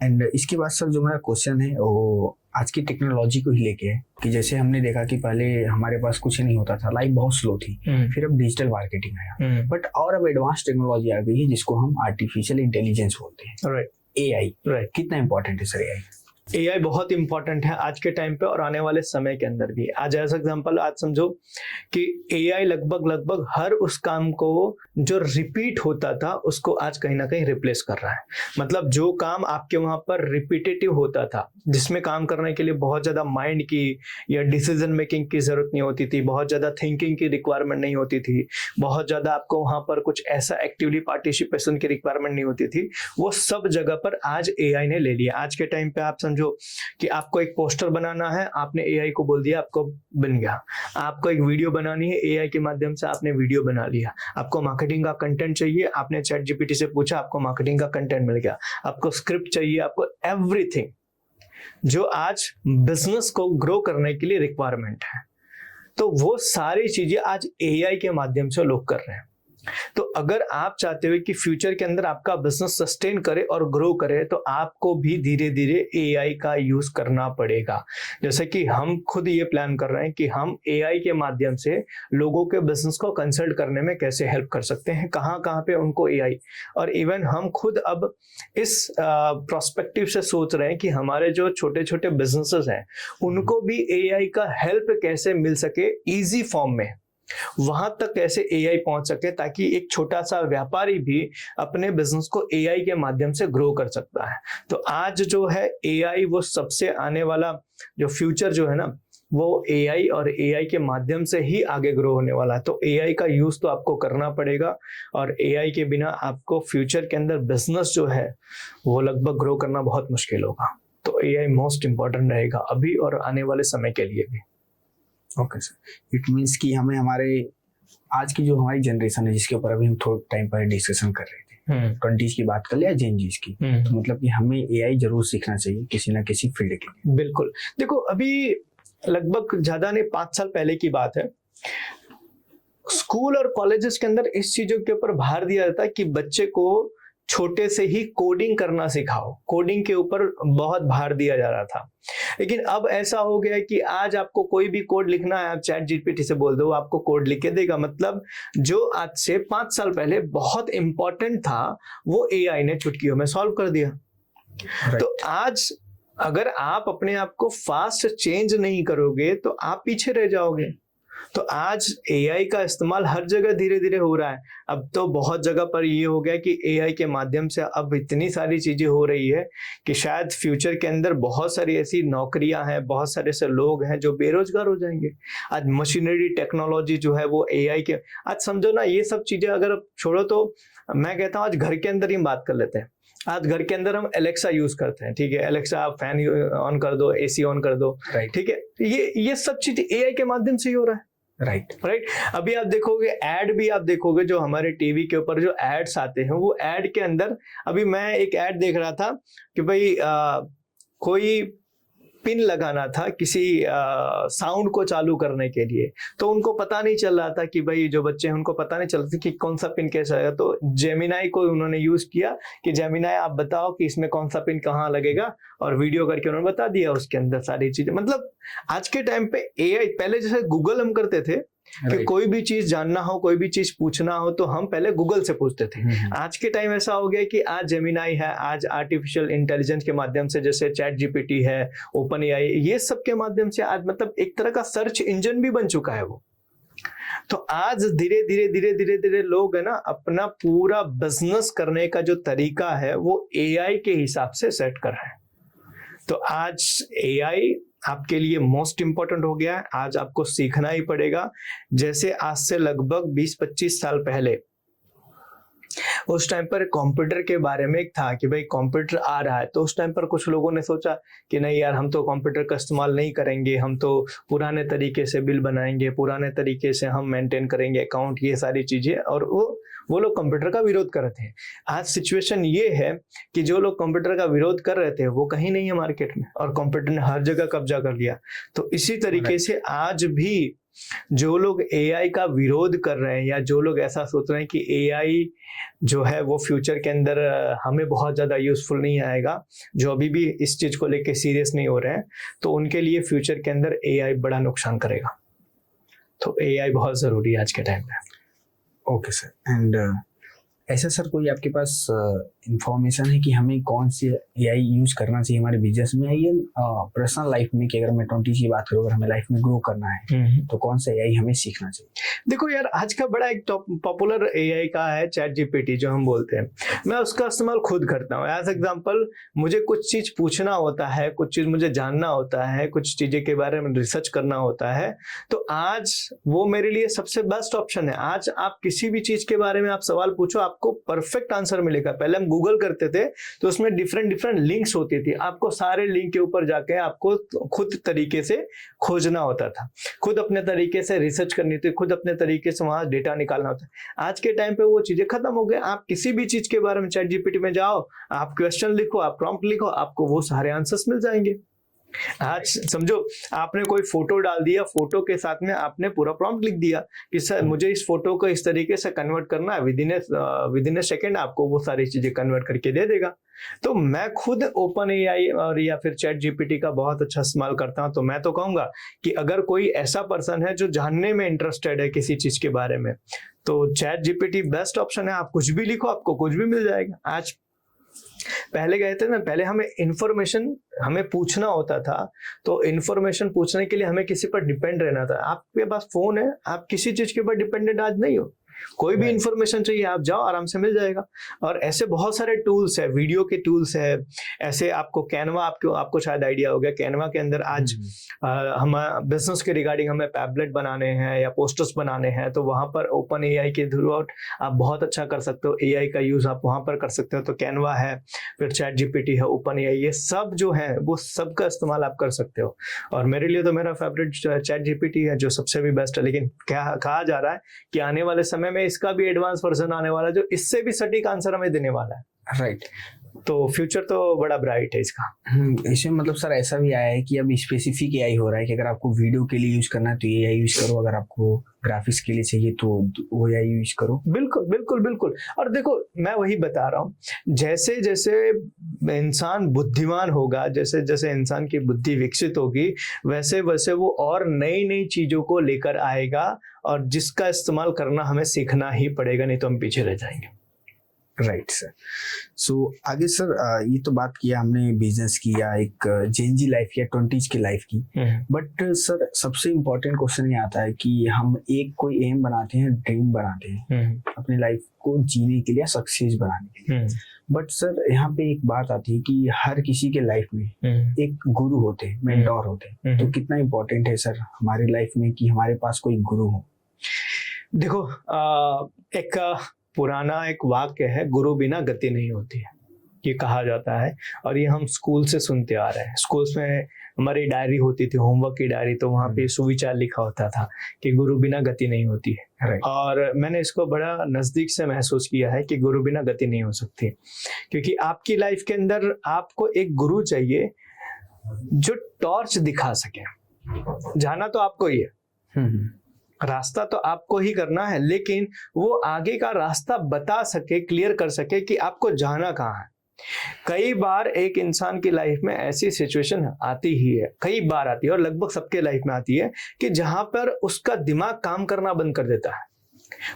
एंड इसके बाद सर जो मेरा क्वेश्चन है वो आज की टेक्नोलॉजी को ही लेके है कि जैसे हमने देखा कि पहले हमारे पास कुछ नहीं होता था, लाइफ बहुत स्लो थी, फिर अब डिजिटल मार्केटिंग आया, बट और अब एडवांस टेक्नोलॉजी आ गई है जिसको हम आर्टिफिशियल इंटेलिजेंस बोलते हैं, राइट, एआई। राइट। कितना इंपॉर्टेंट है सर एआई? एआई बहुत इंपॉर्टेंट है आज के टाइम पे और आने वाले समय के अंदर भी। आज एज एग्जांपल आज समझो कि एआई लगभग हर उस काम को जो रिपीट होता था उसको आज कहीं ना कहीं रिप्लेस कर रहा है। मतलब जो काम आपके वहां पर रिपीटेटिव होता था, जिसमें काम करने के लिए बहुत ज्यादा माइंड की या डिसीजन मेकिंग की जरूरत नहीं होती थी, बहुत ज्यादा थिंकिंग की रिक्वायरमेंट नहीं होती थी, बहुत ज्यादा आपको वहां पर कुछ ऐसा एक्टिवली पार्टिसिपेशन की रिक्वायरमेंट नहीं होती थी, वो सब जगह पर आज एआई ने ले लिया। आज के टाइम पे आप समझो कि आपको एक पोस्टर बनाना है, आपने एआई को बोल दिया, आपको बन गया। आपको एक वीडियो बनानी है, एआई के माध्यम से आपने वीडियो बना लिया। आपको मार्केटिंग का कंटेंट चाहिए, आपने चैट जीपीटी से पूछा, आपको मार्केटिंग का कंटेंट मिल गया। आपको स्क्रिप्ट चाहिए, आपको एवरीथिंग जो आज बिजनेस को ग्रो करने के लिए रिक्वायरमेंट है, तो वो सारी चीजें आज एआई के माध्यम से लोग कर रहे हैं। तो अगर आप चाहते हो कि फ्यूचर के अंदर आपका बिजनेस सस्टेन करे और ग्रो करे, तो आपको भी धीरे धीरे एआई का यूज करना पड़ेगा। जैसे कि हम खुद ये प्लान कर रहे हैं कि हम एआई के माध्यम से लोगों के बिजनेस को कंसल्ट करने में कैसे हेल्प कर सकते हैं, कहाँ कहाँ पे उनको एआई, और इवन हम खुद अब इस प्रोस्पेक्टिव से सोच रहे हैं कि हमारे जो छोटे छोटे बिजनेसेस हैं उनको भी एआई का हेल्प कैसे मिल सके इजी फॉर्म में, वहां तक कैसे एआई पहुंच सके, ताकि एक छोटा सा व्यापारी भी अपने बिजनेस को एआई के माध्यम से ग्रो कर सकता है। तो आज जो है एआई, वो सबसे आने वाला जो फ्यूचर जो है ना, वो एआई और एआई के माध्यम से ही आगे ग्रो होने वाला है। तो एआई का यूज तो आपको करना पड़ेगा, और एआई के बिना आपको फ्यूचर के अंदर बिजनेस जो है वो लगभग ग्रो करना बहुत मुश्किल होगा। तो एआई मोस्ट इंपॉर्टेंट रहेगा अभी और आने वाले समय के लिए भी। ओके सर, इट मीन्स कि हमें हमारे आज की जो हमारी जनरेशन है, जिसके ऊपर अभी हम थोड़ा टाइम पहले डिस्कशन कर रहे थे, 20s की बात कर लिया, जेनजीज की, तो मतलब कि हमें एआई जरूर सीखना चाहिए किसी ना किसी फील्ड के लिए। बिल्कुल। देखो अभी लगभग ज्यादा नहीं 5 साल पहले की बात है, स्कूल और कॉलेजेस के अंदर इस चीजों के ऊपर भार दिया जाता है कि बच्चे को छोटे से ही कोडिंग करना सिखाओ, कोडिंग के ऊपर बहुत भार दिया जा रहा था। लेकिन अब ऐसा हो गया है कि आज आपको कोई भी कोड लिखना है, आप चैट जीपीटी से बोल दो, आपको कोड लिख के देगा। मतलब जो आज से 5 साल पहले बहुत इंपॉर्टेंट था, वो एआई ने चुटकियों में सॉल्व कर दिया। तो आज अगर आप अपने आप को फास्ट चेंज नहीं करोगे तो आप पीछे रह जाओगे। तो आज एआई का इस्तेमाल हर जगह धीरे धीरे हो रहा है। अब तो बहुत जगह पर ये हो गया कि एआई के माध्यम से अब इतनी सारी चीजें हो रही है कि शायद फ्यूचर के अंदर बहुत सारी ऐसी नौकरियां हैं, बहुत सारे ऐसे लोग हैं जो बेरोजगार हो जाएंगे। आज मशीनरी टेक्नोलॉजी जो है वो एआई के, आज समझो ना, ये सब चीजें अगर छोड़ो तो मैं कहता हूँ आज घर के अंदर ही बात कर लेते हैं। आज घर के अंदर हम एलेक्सा यूज करते हैं, ठीक है, एलेक्सा आप फैन ऑन कर दो, एसी ऑन कर दो, ठीक है, ये सब चीजें एआई के माध्यम से ही हो रहा है। राइट। अभी आप देखोगे ऐड भी, आप देखोगे जो हमारे टीवी के ऊपर जो एड्स आते हैं, वो ऐड के अंदर, अभी मैं एक ऐड देख रहा था कि भाई कोई पिन लगाना था किसी साउंड को चालू करने के लिए, तो उनको पता नहीं चल रहा था कि भाई जो बच्चे हैं उनको पता नहीं चल रहा था कि कौन सा पिन कैसा है। तो जेमिनाई को उन्होंने यूज किया कि जेमिनाई आप बताओ कि इसमें कौन सा पिन कहाँ लगेगा, और वीडियो करके उन्होंने बता दिया उसके अंदर सारी चीजें। मतलब आज के टाइम पे एआई, पहले जैसे गूगल हम करते थे कि कोई भी चीज जानना हो, कोई भी चीज पूछना हो तो हम पहले गूगल से पूछते थे। आज के टाइम ऐसा हो गया कि आज जेमिनाई है, आज आर्टिफिशियल इंटेलिजेंस के माध्यम से जैसे चैट जीपीटी है, ओपन एआई, ये सब के माध्यम से आज मतलब एक तरह का सर्च इंजन भी बन चुका है वो। तो आज धीरे धीरे लोग है ना अपना पूरा बिजनेस करने का जो तरीका है वो एआई के हिसाब से सेट कर रहे हैं। तो आज एआई आपके लिए मोस्ट इंपॉर्टेंट हो गया है, आज आपको सीखना ही पड़ेगा। जैसे आज से लगभग 20-25 साल पहले उस टाइम पर कंप्यूटर के बारे में एक था कि भाई कंप्यूटर आ रहा है, तो उस टाइम पर कुछ लोगों ने सोचा कि नहीं यार, हम तो कंप्यूटर का इस्तेमाल नहीं करेंगे, हम तो पुराने तरीके से बिल बनाएंगे, पुराने तरीके से हम मेंटेन करेंगे अकाउंट, ये सारी चीजें, और वो लोग कंप्यूटर का विरोध कर रहे थे। आज सिचुएशन ये है कि जो लोग कंप्यूटर का विरोध कर रहे थे वो कहीं नहीं है मार्केट में, और कंप्यूटर ने हर जगह कब्जा कर लिया। तो इसी तरीके से आज भी जो लोग एआई का विरोध कर रहे हैं, या जो लोग ऐसा सोच रहे हैं कि एआई जो है वो फ्यूचर के अंदर हमें बहुत ज्यादा यूजफुल नहीं आएगा, जो अभी भी इस चीज को लेके सीरियस नहीं हो रहे हैं, तो उनके लिए फ्यूचर के अंदर एआई बड़ा नुकसान करेगा। तो एआई बहुत जरूरी है आज के टाइम में। ओके सर, एंड ऐसा सर कोई आपके पास इंफॉर्मेशन है कि हमें कौन सी एआई यूज करना चाहिए हमारे बिजनेस में या पर्सनल लाइफ में, कि अगर मैं 20 की बात करूँ, अगर हमें लाइफ में ग्रो करना है तो कौन सा एआई हमें सीखना चाहिए? देखो यार, आज का बड़ा एक पॉपुलर एआई का है चैट जीपीटी जो हम बोलते हैं। मैं उसका इस्तेमाल खुद करता हूँ। एज एग्जांपल, मुझे कुछ चीज पूछना होता है, कुछ चीज मुझे जानना होता है, कुछ चीजें के बारे में रिसर्च करना होता है, तो आज वो मेरे लिए सबसे बेस्ट ऑप्शन है। आज आप किसी भी चीज के बारे में आप सवाल पूछो, आपको परफेक्ट आंसर मिलेगा। पहले हम गूगल करते थे तो उसमें डिफरेंट लिंक्स होती थी, आपको सारे लिंक के ऊपर जाके आपको खुद तरीके से खोजना होता था, खुद अपने तरीके से रिसर्च करनी थी, खुद अपने तरीके से वहां डेटा निकालना होता है। आज के टाइम पे वो चीजें खत्म हो गई। आप किसी भी चीज के बारे में चैट जीपीटी में जाओ, आप क्वेश्चन लिखो, आप प्रॉम्प्ट लिखो, आपको वो सारे आंसर्स मिल जाएंगे। आज समझो आपने कोई फोटो डाल दिया, फोटो के साथ में आपने पूरा प्रॉम्प्ट लिख दिया कि सर मुझे इस फोटो को इस तरीके से कन्वर्ट करना है, विद इन ए सेकेंड आपको वो सारी चीजें कन्वर्ट करके दे देगा। तो मैं खुद ओपन एआई और या फिर चैट जीपीटी का बहुत अच्छा इस्तेमाल करता हूं। तो मैं तो कहूंगा कि अगर कोई ऐसा पर्सन है जो जानने में इंटरेस्टेड है किसी चीज के बारे में, तो चैट जीपीटी बेस्ट ऑप्शन है। आप कुछ भी लिखो, आपको कुछ भी मिल जाएगा। आज पहले गए थे ना, पहले हमें इंफॉर्मेशन हमें पूछना होता था, तो इंफॉर्मेशन पूछने के लिए हमें किसी पर डिपेंड रहना था। आपके पास फोन है, आप किसी चीज के ऊपर डिपेंडेंट आज नहीं हो। कोई भी इंफॉर्मेशन चाहिए आप जाओ, आराम से मिल जाएगा। और ऐसे बहुत सारे टूल्स है, वीडियो के टूल्स है। ऐसे आपको कैनवा, आपको शायद आइडिया हो गया, कैनवा के अंदर आज हम बिजनेस के रिगार्डिंग हमें पैम्पलेट बनाने हैं या पोस्टर्स बनाने हैं, तो वहां पर ओपन एआई के थ्रू आउट आप बहुत अच्छा कर सकते हो। एआई का यूज आप वहां पर कर सकते हो। तो कैनवा है, फिर चैट जीपीटी है, ओपन एआई, ये सब जो है वो सब का इस्तेमाल आप कर सकते हो। और मेरे लिए तो मेरा फेवरेट चैट जीपीटी है, जो सबसे भी बेस्ट है। लेकिन क्या कहा जा रहा है कि आने वाले समय में इसका भी एडवांस वर्जन आने वाला है, जो इससे भी सटीक आंसर हमें देने वाला है। राइट। तो फ्यूचर तो बड़ा ब्राइट है इसका। इसमें मतलब सर ऐसा भी आया है कि अब स्पेसिफिक एआई हो रहा है कि अगर आपको वीडियो के लिए यूज करना है तो एआई यूज करो, अगर आपको ग्राफिक्स के लिए चाहिए तो वो एआई यूज करो। बिल्कुल बिल्कुल बिल्कुल। और देखो, मैं वही बता रहा हूँ, जैसे जैसे इंसान बुद्धिमान होगा, जैसे जैसे इंसान की बुद्धि विकसित होगी, वैसे वैसे वो और नई नई चीजों को लेकर आएगा, और जिसका इस्तेमाल करना हमें सीखना ही पड़ेगा, नहीं तो हम पीछे रह जाएंगे। Right sir. सो आगे सर, ये तो बात किया हमने बिजनेस की या एक जेनजी लाइफ या 20s की लाइफ की, बट सर सबसे इम्पोर्टेंट क्वेश्चन ये आता है कि हम एक कोई एम बनाते हैं, ड्रीम बनाते हैं अपनी लाइफ को जीने के लिए, सक्सेस बनाने के लिए। बट सर यहाँ पे एक बात आती है कि हर किसी के लाइफ में एक गुरु होते हैं, मेंटोर होते हैं। तो कितना इम्पोर्टेंट है सर हमारी लाइफ में कि हमारे पास कोई गुरु हो? देखो, एक पुराना एक वाक्य है, गुरु बिना गति नहीं होती है, ये कहा जाता है। और ये हम स्कूल से सुनते आ रहे हैं। स्कूल्स में हमारी डायरी होती थी, होमवर्क की डायरी, तो वहाँ पे सुविचार लिखा होता था कि गुरु बिना गति नहीं होती है। और मैंने इसको बड़ा नजदीक से महसूस किया है कि गुरु बिना गति नहीं हो सकती, क्योंकि आपकी लाइफ के अंदर आपको एक गुरु चाहिए जो टॉर्च दिखा सके। जाना तो आपको ही है, रास्ता तो आपको ही करना है, लेकिन वो आगे का रास्ता बता सके, क्लियर कर सके कि आपको जाना कहाँ है। कई बार एक इंसान की लाइफ में ऐसी सिचुएशन आती ही है, कई बार आती है, और लगभग सबके लाइफ में आती है, कि जहां पर उसका दिमाग काम करना बंद कर देता है।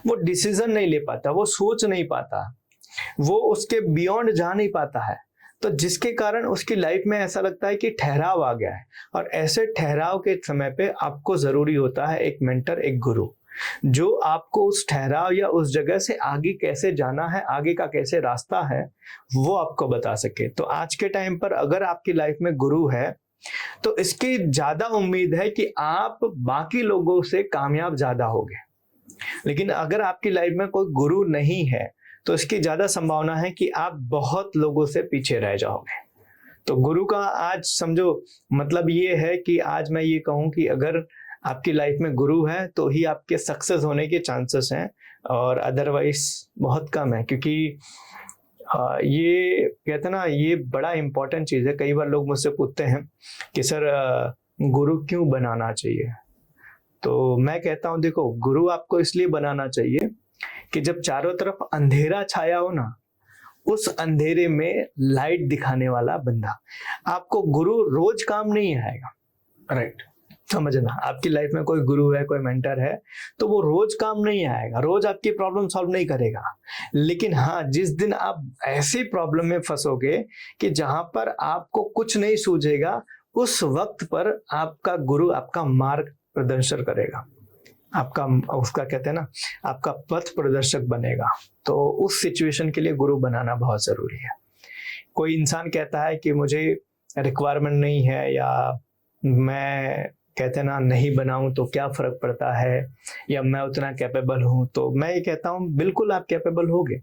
वो डिसीजन नहीं ले पाता, वो सोच नहीं पाता, वो उसके बियॉन्ड जा नहीं पाता है। तो जिसके कारण उसकी लाइफ में ऐसा लगता है कि ठहराव आ गया है। और ऐसे ठहराव के समय पे आपको जरूरी होता है एक मेंटर, एक गुरु, जो आपको उस ठहराव या उस जगह से आगे कैसे जाना है, आगे का कैसे रास्ता है, वो आपको बता सके। तो आज के टाइम पर अगर आपकी लाइफ में गुरु है, तो इसकी ज्यादा उम्मीद है कि आप बाकी लोगों से कामयाब ज्यादा होगे। लेकिन अगर आपकी लाइफ में कोई गुरु नहीं है, तो इसकी ज्यादा संभावना है कि आप बहुत लोगों से पीछे रह जाओगे। तो गुरु का आज समझो मतलब ये है कि आज मैं ये कहूँ कि अगर आपकी लाइफ में गुरु है तो ही आपके सक्सेस होने के चांसेस हैं, और अदरवाइज बहुत कम है। क्योंकि ये कहते ना, ये बड़ा इंपॉर्टेंट चीज है। कई बार लोग मुझसे पूछते हैं कि सर गुरु क्यों बनाना चाहिए? तो मैं कहता हूँ, देखो, गुरु आपको इसलिए बनाना चाहिए कि जब चारों तरफ अंधेरा छाया हो ना, उस अंधेरे में लाइट दिखाने वाला बंदा। आपको गुरु रोज काम नहीं आएगा, राइट। समझना, आपकी लाइफ में कोई गुरु है, कोई मेंटर है, तो वो रोज काम नहीं आएगा, रोज आपकी प्रॉब्लम सॉल्व नहीं करेगा। लेकिन हाँ, जिस दिन आप ऐसी प्रॉब्लम में फंसोगे कि जहां पर आपको कुछ नहीं सूझेगा, उस वक्त पर आपका गुरु आपका मार्ग प्रदर्शन करेगा, आपका उसका कहते हैं ना, आपका पथ प्रदर्शक बनेगा। तो उस सिचुएशन के लिए गुरु बनाना बहुत जरूरी है। कोई इंसान कहता है कि मुझे रिक्वायरमेंट नहीं है, या मैं कहते हैं ना नहीं बनाऊं तो क्या फर्क पड़ता है, या मैं उतना कैपेबल हूं, तो मैं ये कहता हूं बिल्कुल आप कैपेबल होगे,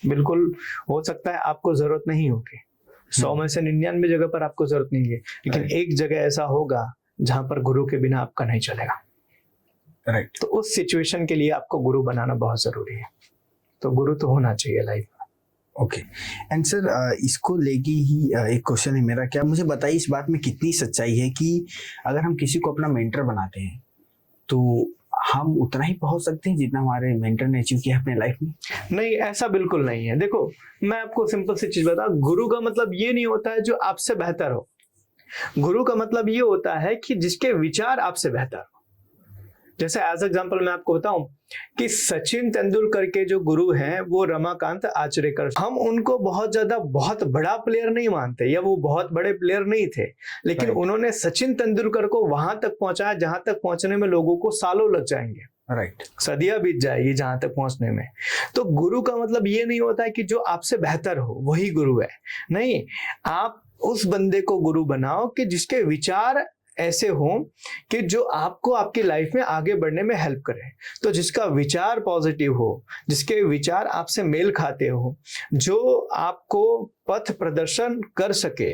बिल्कुल हो सकता है आपको जरूरत नहीं होगी, 100 में से 99 जगह पर आपको जरूरत नहीं है, लेकिन एक जगह ऐसा होगा जहां पर गुरु के बिना आपका नहीं चलेगा। राइट। तो उस सिचुएशन के लिए आपको गुरु बनाना बहुत जरूरी है। तो गुरु तो होना चाहिए लाइफ में। ओके एंड सर, इसको लेके ही एक क्वेश्चन है मेरा, क्या मुझे बताइए इस बात में कितनी सच्चाई है कि अगर हम किसी को अपना मेंटर बनाते हैं तो हम उतना ही पहुंच सकते हैं जितना हमारे मेंटर ने अचीव किया अपने लाइफ में? नहीं, ऐसा बिल्कुल नहीं है। देखो, मैं आपको सिंपल सी चीज बता, गुरु का मतलब ये नहीं होता है जो आपसे बेहतर हो। गुरु का मतलब ये होता है कि जिसके विचार आपसे बेहतर हो। जैसे एज एग्जांपल मैं आपको बताऊं कि सचिन तेंदुलकर के जो गुरु हैं वो रमाकांत आचरेकर, हम उनको बहुत बड़ा प्लेयर नहीं मानते, या वो बहुत बड़े प्लेयर नहीं थे, लेकिन उन्होंने सचिन तेंदुलकर को वहां तक पहुंचाया जहां तक पहुंचने में लोगों को सालों लग जाएंगे। राइट। सदियां बीत जाएगी जहां तक पहुंचने में। तो गुरु का मतलब ये नहीं होता है कि जो आपसे बेहतर हो वही गुरु है, नहीं। आप उस बंदे को गुरु बनाओ कि जिसके विचार ऐसे हो कि जो आपको आपकी लाइफ में आगे बढ़ने में हेल्प करे। तो जिसका विचार पॉजिटिव हो, जिसके विचार आपसे मेल खाते हो, जो आपको पथ प्रदर्शन कर सके,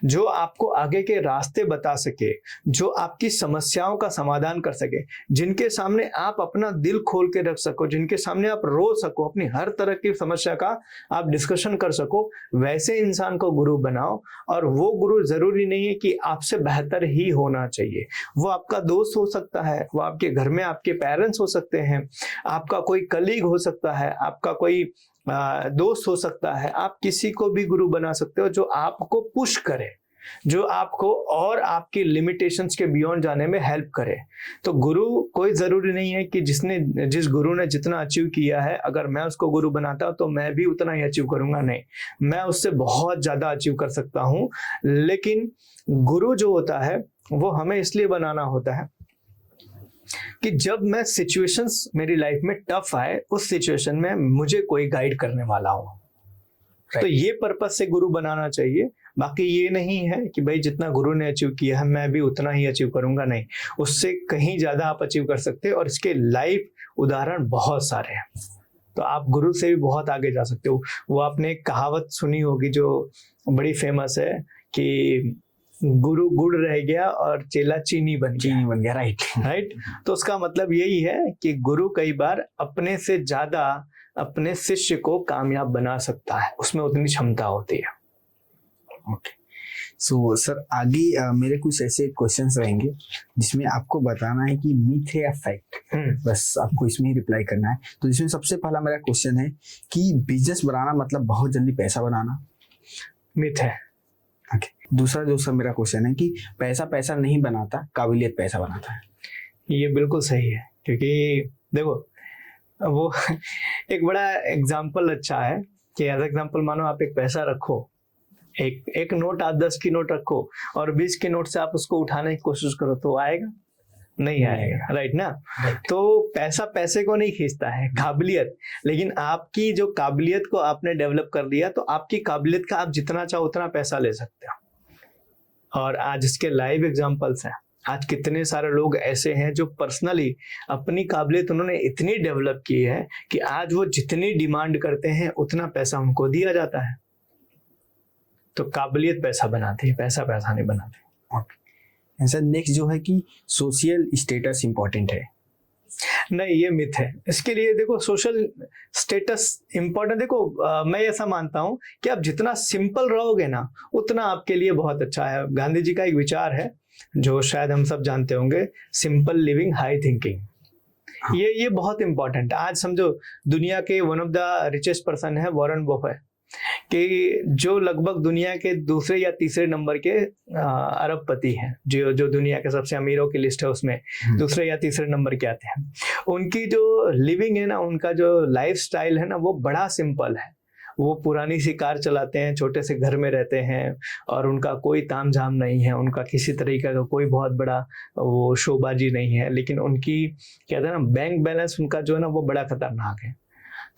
जो आपको आगे के रास्ते बता सके, जो आपकी समस्याओं का समाधान कर सके, जिनके सामने आप अपना दिल खोल के रख सको, जिनके सामने आप रो सको, अपनी हर तरह की समस्या का आप डिस्कशन कर सको, वैसे इंसान को गुरु बनाओ। और वो गुरु जरूरी नहीं है कि आपसे बेहतर ही होना चाहिए। वो आपका दोस्त हो सकता है, वो आपके घर में आपके पेरेंट्स हो सकते हैं, आपका कोई कलीग हो सकता है, आपका कोई दोस्त हो सकता है। आप किसी को भी गुरु बना सकते हो जो आपको पुश करे, जो आपको और आपकी लिमिटेशंस के बियॉन्ड जाने में हेल्प करे। तो गुरु कोई जरूरी नहीं है कि जिस गुरु ने जितना अचीव किया है, अगर मैं उसको गुरु बनाता हूं तो मैं भी उतना ही अचीव करूंगा। नहीं, मैं उससे बहुत ज्यादा अचीव कर सकता हूं। लेकिन गुरु जो होता है वो हमें इसलिए बनाना होता है कि जब मैं सिचुएशंस मेरी लाइफ में टफ आए, उस सिचुएशन में मुझे कोई गाइड करने वाला हो। तो ये पर्पस से गुरु बनाना चाहिए। बाकी ये नहीं है कि भाई जितना गुरु ने अचीव किया है मैं भी उतना ही अचीव करूंगा, नहीं, उससे कहीं ज्यादा आप अचीव कर सकते हैं। और इसके लाइव उदाहरण बहुत सारे हैं। तो आप गुरु से भी बहुत आगे जा सकते हो। वो आपने एक कहावत सुनी होगी जो बड़ी फेमस है कि गुरु गुड़ रह गया और चेला चीनी बन गया। राइट। तो उसका मतलब यही है कि गुरु कई बार अपने से ज्यादा अपने शिष्य को कामयाब बना सकता है, उसमें उतनी क्षमता होती है। ओके सो सर, आगे मेरे कुछ ऐसे क्वेश्चंस रहेंगे जिसमें आपको बताना है कि मिथ है या फैक्ट। बस आपको इसमें ही रिप्लाई करना है। तो इसमें सबसे पहला मेरा क्वेश्चन है कि बिजनेस बनाना मतलब बहुत जल्दी पैसा बनाना। मिथ है। ओके। दूसरा जो सर मेरा क्वेश्चन है कि पैसा नहीं बनाता, काबिलियत पैसा बनाता है। ये बिल्कुल सही है, क्योंकि देखो वो एक बड़ा एग्जाम्पल अच्छा है कि एज एग्जाम्पल मानो आप एक पैसा रखो, एक नोट, आप 10 की नोट रखो और 20 की नोट से आप उसको उठाने की कोशिश करो, तो आएगा? नहीं आएगा। राइट ना। तो पैसा पैसे को नहीं खींचता है, काबिलियत। लेकिन आपकी जो काबिलियत को आपने डेवलप कर लिया, तो आपकी काबिलियत का आप जितना चाहो उतना पैसा ले सकते हो। और आज इसके लाइव एग्जांपल्स हैं। आज कितने सारे लोग ऐसे हैं जो पर्सनली अपनी काबिलियत उन्होंने इतनी डेवलप की है कि आज वो जितनी डिमांड करते हैं उतना पैसा उनको दिया जाता है। तो काबिलियत पैसा बनाती है, पैसा नहीं बनाती। सर नेक्स्ट जो है कि सोशल स्टेटस इंपॉर्टेंट है। नहीं, ये मिथ है। इसके लिए देखो, सोशल स्टेटस इंपॉर्टेंट, देखो मैं ऐसा मानता हूं कि आप जितना सिंपल रहोगे ना उतना आपके लिए बहुत अच्छा है। गांधी जी का एक विचार है जो शायद हम सब जानते होंगे, सिंपल लिविंग हाई थिंकिंग। ये बहुत इंपॉर्टेंट है। आज समझो दुनिया के one of the richest person है वॉरेन बफेट। कि जो लगभग दुनिया के दूसरे या तीसरे नंबर के अरबपति हैं, जो दुनिया के सबसे अमीरों की लिस्ट है उसमें दूसरे या तीसरे नंबर के आते हैं, उनकी जो लिविंग है ना, उनका जो लाइफ स्टाइल है ना, वो बड़ा सिंपल है। वो पुरानी सी कार चलाते हैं, छोटे से घर में रहते हैं और उनका कोई ताम झाम नहीं है, उनका किसी तरीके का कोई बहुत बड़ा वो शोबाजी नहीं है, लेकिन उनकी कहते हैं ना बैंक बैलेंस उनका जो है ना वो बड़ा खतरनाक है।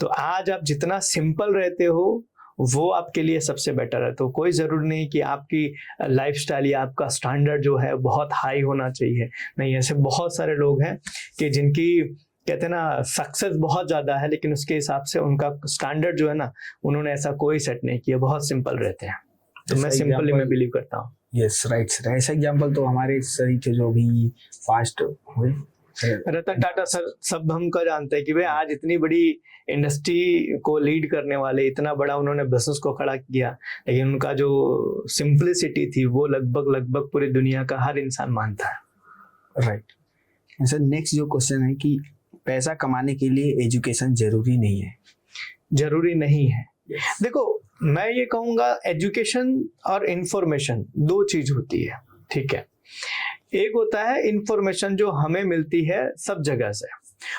तो आज आप जितना सिंपल रहते हो वो आपके लिए सबसे बेटर है। तो कोई जरूरी नहीं कि आपकी लाइफस्टाइल या आपका स्टैंडर्ड जो है बहुत हाई होना चाहिए, नहीं। ऐसे बहुत सारे लोग हैं कि जिनकी कहते हैं ना सक्सेस बहुत ज्यादा है, लेकिन उसके हिसाब से उनका स्टैंडर्ड जो है ना उन्होंने ऐसा कोई सेट नहीं किया, बहुत सिंपल रहते हैं। तो मैं सिंपली में बिलीव करता हूँ। Yes, right sir. ऐसा एग्जांपल तो हमारे सही थे जो भी फास्ट हुए, रतन टाटा सर सब हमको जानते हैं कि भाई आज इतनी बड़ी इंडस्ट्री को लीड करने वाले, इतना बड़ा उन्होंने बिजनेस को खड़ा किया, लेकिन उनका जो सिंपलिसिटी थी वो लगभग पूरी दुनिया का हर इंसान मानता है। Right sir. नेक्स्ट जो क्वेश्चन है कि पैसा कमाने के लिए एजुकेशन जरूरी नहीं है? जरूरी नहीं है। देखो मैं ये कहूंगा एजुकेशन और इंफॉर्मेशन दो चीज होती है, ठीक है। एक होता है इंफॉर्मेशन जो हमें मिलती है सब जगह से,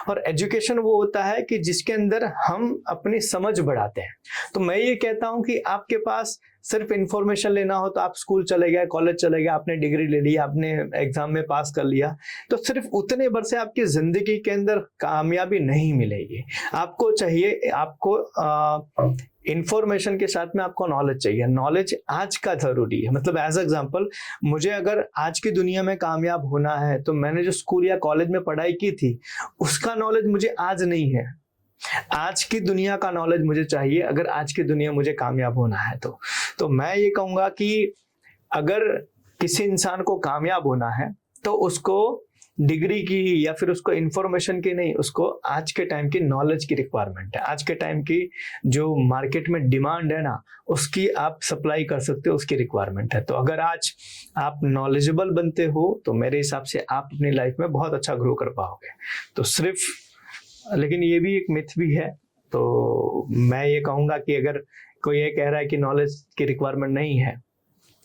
और एजुकेशन वो होता है कि जिसके अंदर हम अपनी समझ बढ़ाते हैं। तो मैं ये कहता हूं कि आपके पास सिर्फ इंफॉर्मेशन लेना हो तो आप स्कूल चले गए, कॉलेज चले गए, आपने डिग्री ले ली, आपने एग्जाम में पास कर लिया, तो सिर्फ उतने भर से आपकी जिंदगी के अंदर कामयाबी नहीं मिलेगी। आपको चाहिए, आपको इंफॉर्मेशन के साथ में आपको नॉलेज चाहिए। नॉलेज आज का जरूरी है। मतलब एज एग्जांपल, मुझे अगर आज की दुनिया में कामयाब होना है तो मैंने जो स्कूल या कॉलेज में पढ़ाई की थी उसका नॉलेज मुझे आज नहीं है। आज की दुनिया का नॉलेज मुझे चाहिए अगर आज की दुनिया मुझे कामयाब होना है तो मैं ये कहूंगा कि अगर किसी इंसान को कामयाब होना है तो उसको डिग्री की या फिर उसको इंफॉर्मेशन की नहीं, उसको आज के टाइम की नॉलेज की रिक्वायरमेंट है। आज के टाइम की जो मार्केट में डिमांड है ना, उसकी आप सप्लाई कर सकते हो, उसकी रिक्वायरमेंट है। तो अगर आज आप नॉलेजेबल बनते हो तो मेरे हिसाब से आप अपनी लाइफ में बहुत अच्छा ग्रो कर पाओगे। तो सिर्फ, लेकिन ये भी एक मिथ भी है। तो मैं ये कहूंगा कि अगर कोई ये कह रहा है कि नॉलेज की रिक्वायरमेंट नहीं है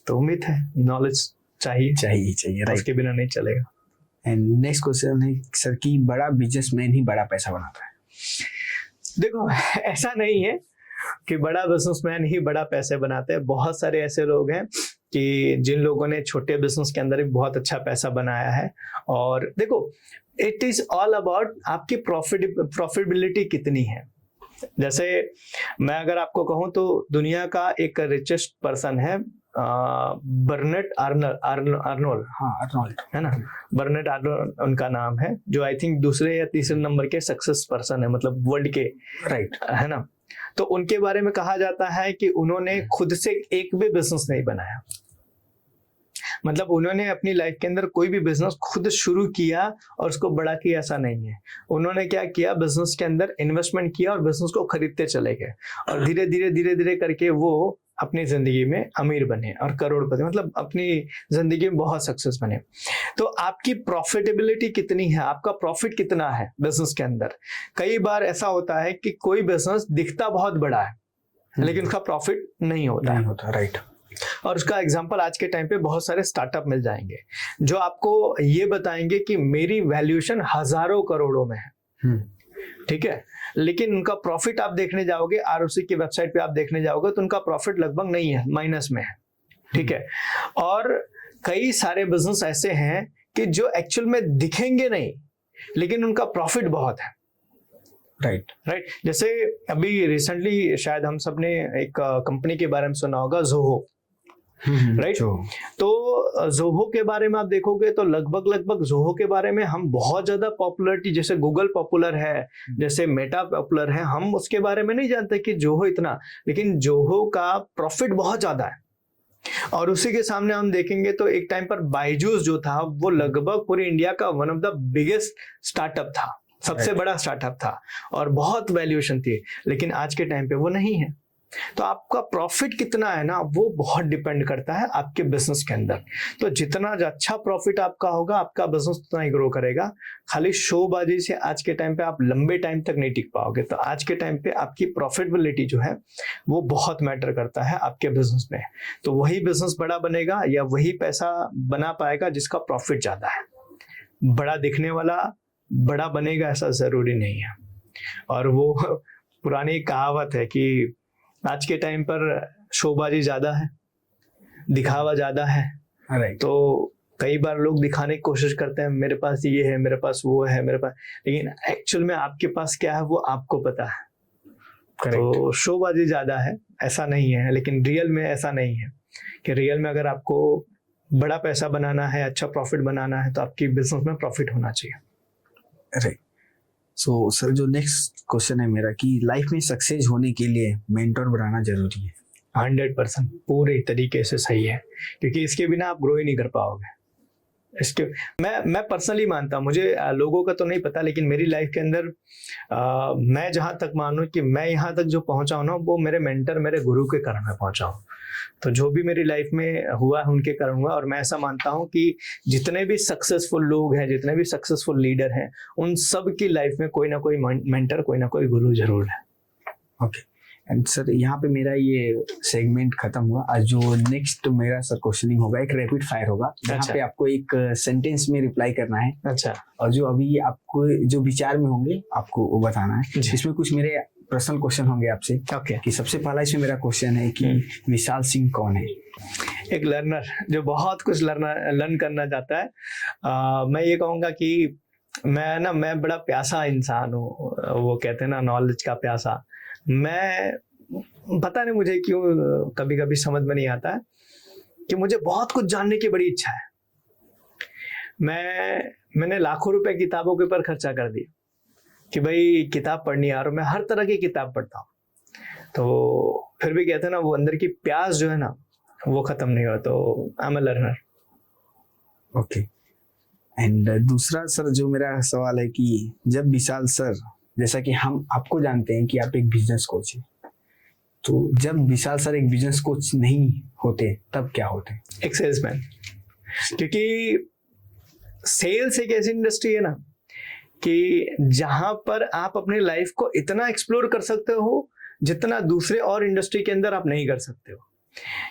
तो मिथ है, नॉलेज चाहिए, राइट। उसके बिना नहीं चलेगा। एंड नेक्स्ट क्वेश्चन है सर कि बड़ा बिजनेसमैन ही बड़ा पैसा बनाता है? देखो ऐसा नहीं है कि बड़ा बिजनेसमैन ही बड़ा पैसे बनाते हैं। बहुत सारे ऐसे लोग हैं कि जिन लोगों ने छोटे बिजनेस के अंदर भी बहुत अच्छा पैसा बनाया है। और देखो इट इज ऑल अबाउट आपकी प्रॉफिटेबिलिटी कितनी है। जैसे मैं अगर आपको कहूं तो दुनिया का एक रिचेस्ट पर्सन है बर्नेट आर्नोल्ड। हाँ, आर्नोल्ड है ना, बर्नेट आर्नोल्ड उनका नाम है, जो आई थिंक दूसरे या तीसरे नंबर के सक्सेस पर्सन है, मतलब वर्ल्ड के, राइट, है ना। तो उनके बारे में कहा जाता है कि उन्होंने खुद से एक भी बिजनेस नहीं बनाया। मतलब उन्होंने अपनी लाइफ के अंदर कोई भी बिजनेस खुद शुरू किया और उसको बड़ा किया, ऐसा नहीं है। उन्होंने क्या किया, बिजनेस के अंदर इन्वेस्टमेंट किया और बिजनेस को खरीदते चले गए, और धीरे धीरे करके वो अपनी जिंदगी में अमीर बने और करोड़पति, मतलब अपनी जिंदगी में बहुत सक्सेस बने। तो आपकी प्रॉफिटेबिलिटी कितनी है, आपका प्रॉफिट कितना है बिजनेस के अंदर। कई बार ऐसा होता है कि कोई बिजनेस दिखता बहुत बड़ा है लेकिन उसका प्रॉफिट नहीं होता, राइट। और उसका एग्जांपल आज के टाइम पे बहुत सारे स्टार्टअप मिल जाएंगे जो आपको ये बताएंगे कि मेरी वैल्यूएशन हजारों करोड़ों में है, ठीक है, लेकिन उनका प्रॉफिट आप देखने जाओगे, आरओसी की वेबसाइट पे आप देखने जाओगे तो उनका प्रॉफिट लगभग नहीं है, माइनस में है, ठीक है। और कई सारे बिजनेस ऐसे हैं कि जो एक्चुअल में दिखेंगे नहीं लेकिन उनका प्रॉफिट बहुत है, राइट। जैसे अभी रिसेंटली शायद हम सब ने एक कंपनी के बारे में सुना होगा, जोहो, राइट। तो जोहो के बारे में आप देखोगे तो लगभग जोहो के बारे में हम बहुत ज्यादा पॉपुलरिटी, जैसे गूगल पॉपुलर है, जैसे मेटा पॉपुलर है, हम उसके बारे में नहीं जानते कि जोहो इतना, लेकिन जोहो का प्रॉफिट बहुत ज्यादा है। और उसी के सामने हम देखेंगे तो एक टाइम पर बायजूस जो था वो लगभग पूरी इंडिया का one of the biggest startup था, सबसे बड़ा स्टार्टअप था और बहुत वैल्यूएशन थी, लेकिन आज के टाइम पे वो नहीं है। तो आपका प्रॉफिट कितना है ना, वो बहुत डिपेंड करता है आपके बिजनेस के अंदर। तो जितना अच्छा प्रॉफिट आपका होगा, आपका बिजनेस उतना ही ग्रो करेगा। खाली शोबाजी से आज के टाइम पे आप लंबे टाइम तक नहीं टिक पाओगे। तो आज के टाइम पे आपकी प्रॉफिटेबिलिटी जो है वो बहुत मैटर करता है आपके बिजनेस में। तो वही बिजनेस बड़ा बनेगा या वही पैसा बना पाएगा जिसका प्रॉफिट ज्यादा है। बड़ा दिखने वाला बड़ा बनेगा ऐसा जरूरी नहीं है। और वो पुरानी कहावत है कि आज के टाइम पर शोबाजी ज्यादा है, दिखावा ज्यादा है। राइट। तो कई बार लोग दिखाने की कोशिश करते हैं, मेरे पास ये है, मेरे पास वो है, मेरे पास, लेकिन एक्चुअल में आपके पास क्या है वो आपको पता है। तो शोबाजी ज्यादा है ऐसा नहीं है, लेकिन रियल में ऐसा नहीं है कि रियल में अगर आपको बड़ा पैसा बनाना है, अच्छा प्रॉफिट बनाना है, तो आपकी बिजनेस में प्रॉफिट होना चाहिए। राइट। सो सर, जो नेक्स्ट क्वेश्चन है मेरा कि लाइफ में सक्सेस होने के लिए मेंटर बनाना जरूरी है? 100% पूरे तरीके से सही है, क्योंकि इसके बिना आप ग्रो ही नहीं कर पाओगे। इसके मैं पर्सनली मानता हूँ, मुझे लोगों का तो नहीं पता, लेकिन मेरी लाइफ के अंदर मैं जहाँ तक मानूँ कि मैं यहाँ तक जो पहुँचा हूँ ना, वो मेरे मेंटर, मेरे गुरु के कारण मैं पहुँचा हूँ। तो जो भी मेरी लाइफ में हुआ है उनके कारण हुआ। और मैं ऐसा मानता हूँ कि जितने भी सक्सेसफुल लोग हैं, जितने भी सक्सेसफुल लीडर हैं, उन सब की लाइफ में कोई ना कोई मेंटर, कोई ना कोई गुरु जरूर है। ओके। एंड सर, यहाँ पे मेरा ये सेगमेंट खत्म हुआ। आज जो नेक्स्ट मेरा सर क्वेश्चनिंग होगा, एक रैपिड फायर होगा, जहाँ अच्छा। पे आपको एक सेंटेंस में रिप्लाई करना है। अच्छा। और जो अभी आपको जो विचार में होंगे आपको वो बताना है। इसमें कुछ मेरे पर्सनल क्वेश्चन होंगे आपसे। ओके। कि सबसे पहला इसमें मेरा क्वेश्चन है कि विशाल सिंह कौन है? एक लर्नर जो बहुत कुछ लर्न करना चाहता है। मैं ये कहूँगा कि मैं बड़ा प्यासा इंसान हूँ। वो कहते हैं ना, नॉलेज का प्यासा। मैं पता नहीं मुझे क्यों कभी कभी समझ में नहीं आता है कि मुझे बहुत कुछ जानने की बड़ी इच्छा है। मैंने लाखों रुपए किताबों के ऊपर खर्चा कर दिया कि भाई किताब पढ़नी है, और मैं हर तरह की किताब पढ़ता हूँ। तो फिर भी कहते हैं ना, वो अंदर की प्यास जो है ना, वो खत्म नहीं हुआ। तो I am a learner. Okay. And दूसरा सर, जो मेरा सवाल है कि जब विशाल सर, जैसा कि हम आपको जानते हैं कि आप एक बिजनेस कोच हैं, तो जब विशाल सर एक बिजनेस कोच नहीं होते तब क्या होते? एक सेल्समैन। क्योंकि सेल्स एक ऐसी इंडस्ट्री है ना कि जहां पर आप अपनी लाइफ को इतना एक्सप्लोर कर सकते हो जितना दूसरे और इंडस्ट्री के अंदर आप नहीं कर सकते हो।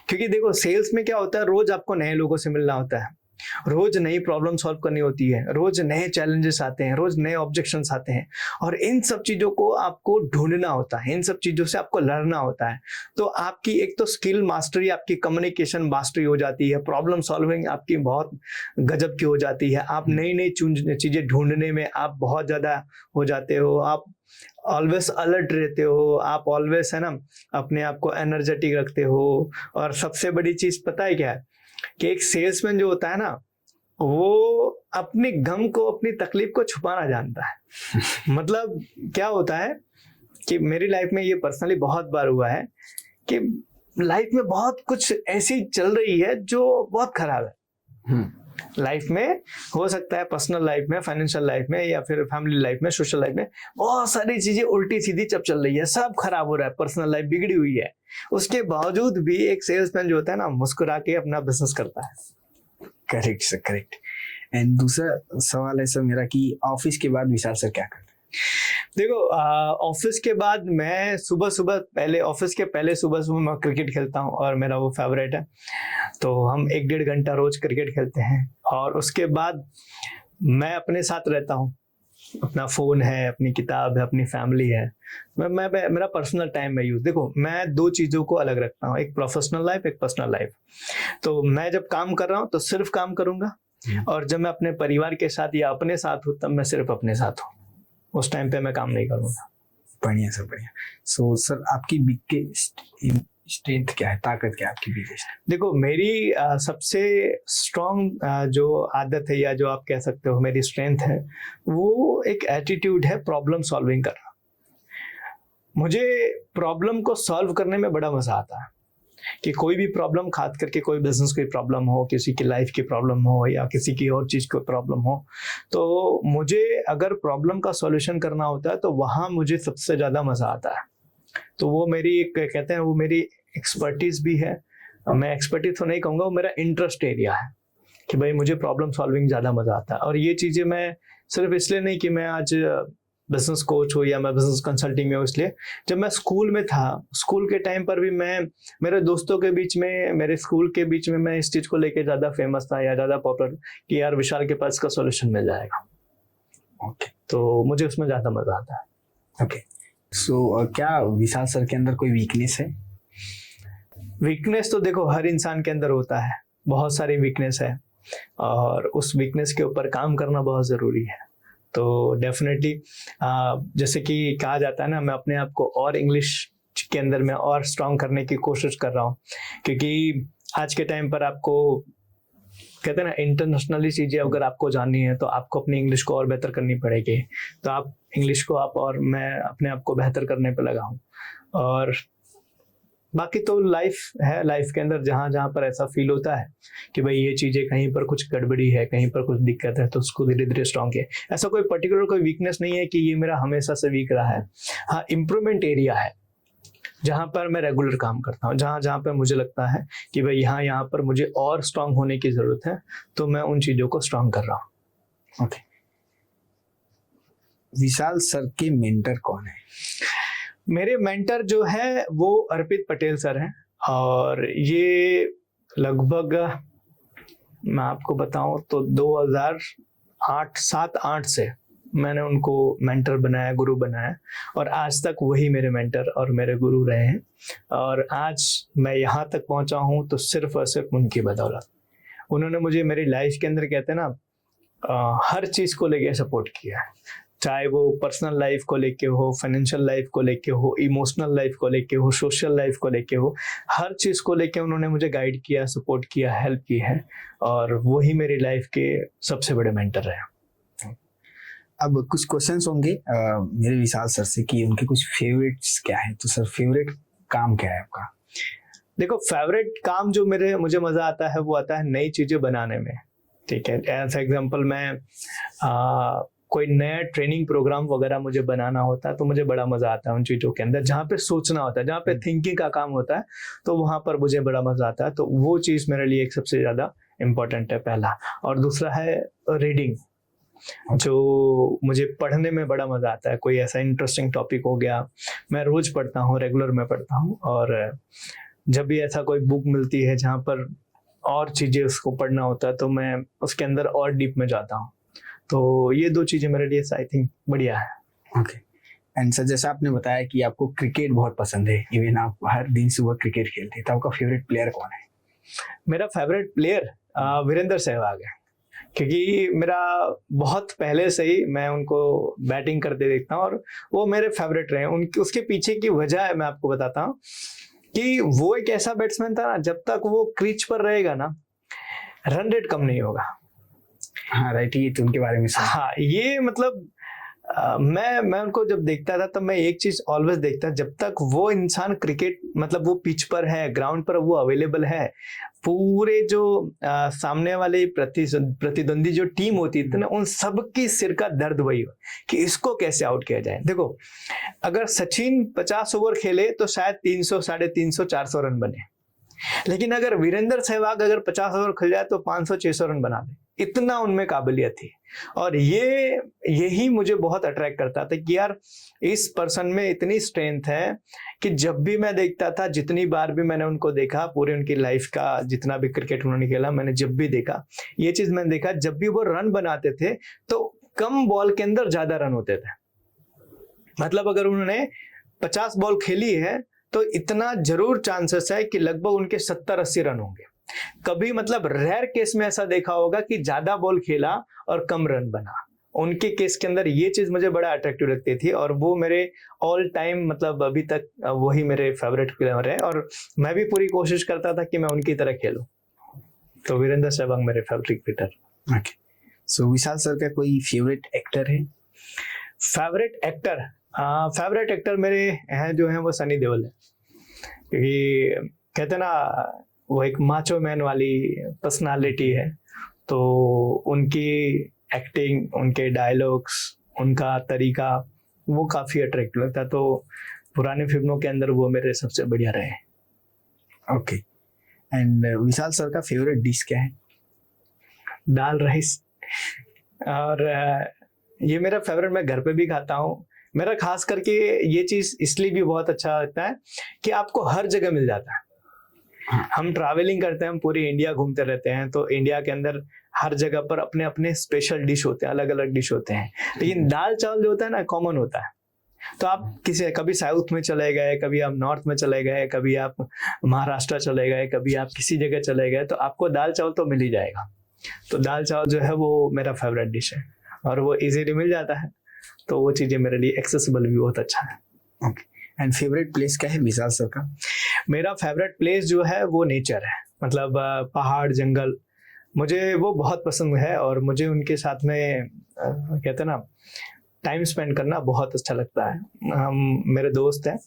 क्योंकि देखो, सेल्स में क्या होता है, रोज आपको नए लोगों से मिलना होता है, रोज नई प्रॉब्लम सॉल्व करनी होती है, रोज नए चैलेंजेस आते हैं, रोज नए ऑब्जेक्शंस आते हैं, और इन सब चीजों को आपको ढूंढना होता है, इन सब चीजों से आपको लड़ना होता है। तो आपकी एक तो स्किल मास्टरी, आपकी कम्युनिकेशन मास्टरी हो जाती है, प्रॉब्लम सॉल्विंग आपकी बहुत गजब की हो जाती है, आप नई नई चीजें ढूंढने में आप बहुत ज्यादा हो जाते हो, आप ऑलवेज अलर्ट रहते हो, आप ऑलवेज है ना अपने आप को एनर्जेटिक रखते हो। और सबसे बड़ी चीज पता है क्या है, कि एक सेल्समैन जो होता है ना, वो अपने गम को, अपनी तकलीफ को छुपाना जानता है। मतलब क्या होता है कि मेरी लाइफ में ये पर्सनली बहुत बार हुआ है कि लाइफ में बहुत कुछ ऐसी चल रही है जो बहुत खराब है। लाइफ में हो सकता है, पर्सनल लाइफ में, फाइनेंशियल लाइफ में, या फिर फैमिली लाइफ में, सोशल लाइफ में बहुत सारी चीजें उल्टी सीधी चल रही है, सब खराब हो रहा है, पर्सनल लाइफ बिगड़ी हुई है। उसके बावजूद भी एक सेल्समैन जो होता है ना, मुस्कुरा के अपना बिजनेस करता है। Correct sir, correct. एंड दूसरा सवाल है सर मेरा कि ऑफिस के बाद विशाल सर क्या करते हैं? देखो, ऑफिस के बाद मैं ऑफिस के पहले सुबह मैं क्रिकेट खेलता हूँ, और मेरा वो फेवरेट है। तो हम 1-1.5 घंटा रोज क्रिकेट खेलते हैं, और उसके बाद मैं अपने साथ रहता हूँ। अपना फोन है, अपनी किताब है, अपनी फैमिली है। मैं मेरा पर्सनल टाइम में यूज, देखो मैं 2 चीजों को अलग रखता हूँ, एक प्रोफेशनल लाइफ, एक पर्सनल लाइफ। तो मैं जब काम कर रहा हूँ तो सिर्फ काम करूंगा, और जब मैं अपने परिवार के साथ या अपने साथ हूँ तब मैं सिर्फ अपने साथ हूँ। उस टाइम पे मैं काम नहीं करूंगा। बढ़िया सर, बढ़िया। सो सर, आपकी बिगेस्ट स्ट्रेंथ क्या है, ताकत क्या है आपकी बिगेस्ट? देखो, मेरी सबसे स्ट्रॉन्ग जो आदत है, या जो आप कह सकते हो मेरी स्ट्रेंथ है, वो एक एटीट्यूड है प्रॉब्लम सॉल्विंग करना। मुझे प्रॉब्लम को सॉल्व करने में बड़ा मजा आता है। कि कोई भी प्रॉब्लम, खास करके कोई बिजनेस की प्रॉब्लम हो, किसी की लाइफ की प्रॉब्लम हो, या किसी की और चीज की प्रॉब्लम हो, तो मुझे अगर प्रॉब्लम का सॉल्यूशन करना होता है तो वहां मुझे सबसे ज्यादा मजा आता है। तो वो मेरी एक कहते हैं वो मेरी एक्सपर्टीज भी है। मैं एक्सपर्टीज तो नहीं कहूँगा, वो मेरा इंटरेस्ट एरिया है कि भाई मुझे प्रॉब्लम सॉल्विंग ज़्यादा मज़ा आता है। और ये चीज़ें मैं सिर्फ इसलिए नहीं कि मैं आज बिजनेस कोच हूँ या मैं बिजनेस कंसल्टिंग में हूँ, इसलिए जब मैं स्कूल में था, स्कूल के टाइम पर भी मैं मेरे दोस्तों के बीच में, मेरे स्कूल के बीच में मैं इस चीज़ को लेके ज़्यादा फेमस था या ज़्यादा पॉपुलर कि यार विशाल के पास इसका सॉल्यूशन मिल जाएगा। ओके, तो मुझे उसमें ज़्यादा मज़ा आता है। ओके। सो क्या विशाल सर के अंदर कोई वीकनेस है? वीकनेस तो देखो हर इंसान के अंदर होता है, बहुत सारी वीकनेस है और उस वीकनेस के ऊपर काम करना बहुत ज़रूरी है। तो डेफिनेटली जैसे कि कहा जाता है ना, मैं अपने आप को और इंग्लिश के अंदर में और स्ट्रांग करने की कोशिश कर रहा हूँ, क्योंकि आज के टाइम पर आपको कहते हैं ना इंटरनेशनली चीज़ें अगर आपको जाननी है तो आपको अपनी इंग्लिश को और बेहतर करनी पड़ेगी। तो आप इंग्लिश को आप और मैं अपने आप को बेहतर करने पे लगा हूँ। और बाकी तो लाइफ है, लाइफ के अंदर जहाँ जहाँ पर ऐसा फील होता है कि भाई ये चीज़ें कहीं पर कुछ गड़बड़ी है, कहीं पर कुछ दिक्कत है, तो उसको धीरे धीरे स्ट्रॉन्ग है। ऐसा कोई पर्टिकुलर कोई वीकनेस नहीं है कि ये मेरा हमेशा से वीक रहा है। हाँ, इम्प्रूवमेंट एरिया है जहाँ पर मैं रेगुलर काम करता हूँ, जहाँ जहाँ पर मुझे लगता है कि भाई यहाँ पर मुझे और स्ट्रांग होने की ज़रूरत है, तो मैं उन चीज़ों को स्ट्रांग कर रहा हूँ। ओके। विशाल सर के मेंटर कौन है? मेरे मेंटर जो है वो अर्पित पटेल सर हैं, और ये लगभग मैं आपको बताऊं तो 2008 से मैंने उनको मेंटर बनाया, गुरु बनाया, और आज तक वही मेरे मेंटर और मेरे गुरु रहे हैं। और आज मैं यहाँ तक पहुँचा हूँ तो सिर्फ और सिर्फ उनकी बदौलत। उन्होंने मुझे मेरी लाइफ के अंदर कहते हैं ना हर चीज़ को लेके सपोर्ट किया है, चाहे वो पर्सनल लाइफ को लेके हो, फाइनेंशियल लाइफ को लेके हो, इमोशनल लाइफ को लेके हो, सोशल लाइफ को लेके हो, हर चीज़ को लेके उन्होंने मुझे गाइड किया, सपोर्ट किया, हेल्प की है, और वही मेरी लाइफ के सबसे बड़े मेंटर हैं। अब कुछ क्वेश्चंस होंगे मेरे विशाल सर से कि उनके कुछ फीडबैक्स क्या है। तो सर फेवरेट काम क्या है आपका? देखो, फेवरेट काम जो मुझे मज़ा आता है वो आता है नई चीज़ें बनाने में। ठीक है, एज एग्जाम्पल मैं कोई नया ट्रेनिंग प्रोग्राम वगैरह मुझे बनाना होता है तो मुझे बड़ा मज़ा आता है उन चीज़ों के अंदर, जहाँ पे सोचना होता है, जहाँ पे थिंकिंग का काम होता है, तो वहाँ पर मुझे बड़ा मज़ा आता है। तो वो चीज़ मेरे लिए एक सबसे ज़्यादा इम्पोर्टेंट है, पहला। और दूसरा है रीडिंग, जो मुझे पढ़ने में बड़ा मज़ा आता है। कोई ऐसा इंटरेस्टिंग टॉपिक हो गया, मैं रोज़ पढ़ता हूँ, रेगुलर में पढ़ता हूँ, और जब भी ऐसा कोई बुक मिलती है जहाँ पर और चीज़ें उसको पढ़ना होता है तो मैं उसके अंदर और डीप में जाता हूँ। तो ये दो चीज़ें मेरे लिए आई थिंक बढ़िया है। ओके। एंड सर, जैसा आपने बताया कि आपको क्रिकेट बहुत पसंद है, इवन आप हर दिन सुबह क्रिकेट खेलते हैं, तो आपका फेवरेट प्लेयर कौन है? मेरा फेवरेट प्लेयर वीरेंद्र सहवाग है, क्योंकि मेरा बहुत पहले से ही मैं उनको बैटिंग करते देखता हूँ और वो मेरे फेवरेट रहे। उनकी उसके पीछे की वजह है, मैं आपको बताता हूँ कि वो एक ऐसा बैट्समैन था ना, जब तक वो क्रीज पर रहेगा ना, रन रेट कम नहीं होगा। हाँ राइट, ये तो उनके बारे में सुना। हाँ, ये मतलब मैं उनको जब देखता था तब मैं एक चीज ऑलवेज देखता, जब तक वो इंसान क्रिकेट मतलब वो पिच पर है, ग्राउंड पर वो अवेलेबल है, पूरे जो सामने वाले प्रतिद्वंदी जो टीम होती थी ना, उन सबकी सिर का दर्द वही हो कि इसको कैसे आउट किया जाए। देखो, अगर सचिन 50 ओवर खेले तो शायद 300, 350, 400 रन बने, लेकिन अगर वीरेंद्र सहवाग अगर 50 ओवर खेल जाए तो 500, 600 रन बना दे, इतना उनमें काबिलियत थी। और यही मुझे बहुत अट्रैक्ट करता था कि यार इस पर्सन में इतनी स्ट्रेंथ है कि जब भी मैं देखता था, जितनी बार भी मैंने उनको देखा, पूरे उनकी लाइफ का जितना भी क्रिकेट उन्होंने खेला, मैंने जब भी देखा ये चीज मैंने देखा, जब भी वो रन बनाते थे तो कम बॉल के अंदर ज्यादा रन होते थे। मतलब अगर उन्होंने 50 बॉल खेली है तो इतना जरूर चांसेस है कि लगभग उनके 70-80 रन होंगे। कभी मतलब रेयर केस में ऐसा देखा होगा कि ज्यादा बॉल खेला और कम रन बना। उनके केस के अंदर ये चीज मुझे बड़ा अट्रैक्टिव लगती थी, और वो मेरे ऑल टाइम मतलब अभी तक वही मेरे फेवरेट प्लेयर है, और मैं भी पूरी कोशिश करता था कि मैं उनकी तरह खेलूं। तो वीरेंद्र सहवाग मेरे फेवरेट क्रिकेटर। ओके। सो विशाल सर का कोई फेवरेट एक्टर है? फेवरेट एक्टर मेरे हैं जो हैं वो सनी देओल है, क्योंकि कहते हैं ना वो एक माचो मैन वाली पर्सनालिटी है, तो उनकी एक्टिंग, उनके डायलॉग्स, उनका तरीका वो काफ़ी अट्रैक्टिव लगता है। तो पुरानी फिल्मों के अंदर वो मेरे सबसे बढ़िया रहे। ओके। एंड विशाल सर का फेवरेट डिश क्या है? दाल राइस। और ये मेरा फेवरेट, मैं घर पे भी खाता हूँ। मेरा खास करके ये चीज इसलिए भी बहुत अच्छा लगता है कि आपको हर जगह मिल जाता है। हम ट्रैवलिंग करते हैं, हम पूरी इंडिया घूमते रहते हैं, तो इंडिया के अंदर हर जगह पर अपने अपने स्पेशल डिश होते हैं, अलग अलग डिश होते हैं। लेकिन दाल चावल जो होता है ना, कॉमन होता है। तो आप कभी साउथ में चले गए, कभी आप नॉर्थ में चले गए, कभी आप महाराष्ट्र चले गए, कभी आप किसी जगह चले गए, तो आपको दाल चावल तो मिल ही जाएगा। तो दाल चावल जो है वो मेरा फेवरेट डिश है और वो इजीली मिल जाता है, तो वो चीजें मेरे लिए एक्सेसिबल भी बहुत अच्छा है। ओके। एंड फेवरेट प्लेस क्या है विशाल सर का? मेरा फेवरेट प्लेस जो है वो नेचर है, मतलब पहाड़ जंगल, मुझे वो बहुत पसंद है। और मुझे उनके साथ में कहते हैं ना, टाइम स्पेंड करना बहुत अच्छा लगता है। हम मेरे दोस्त हैं,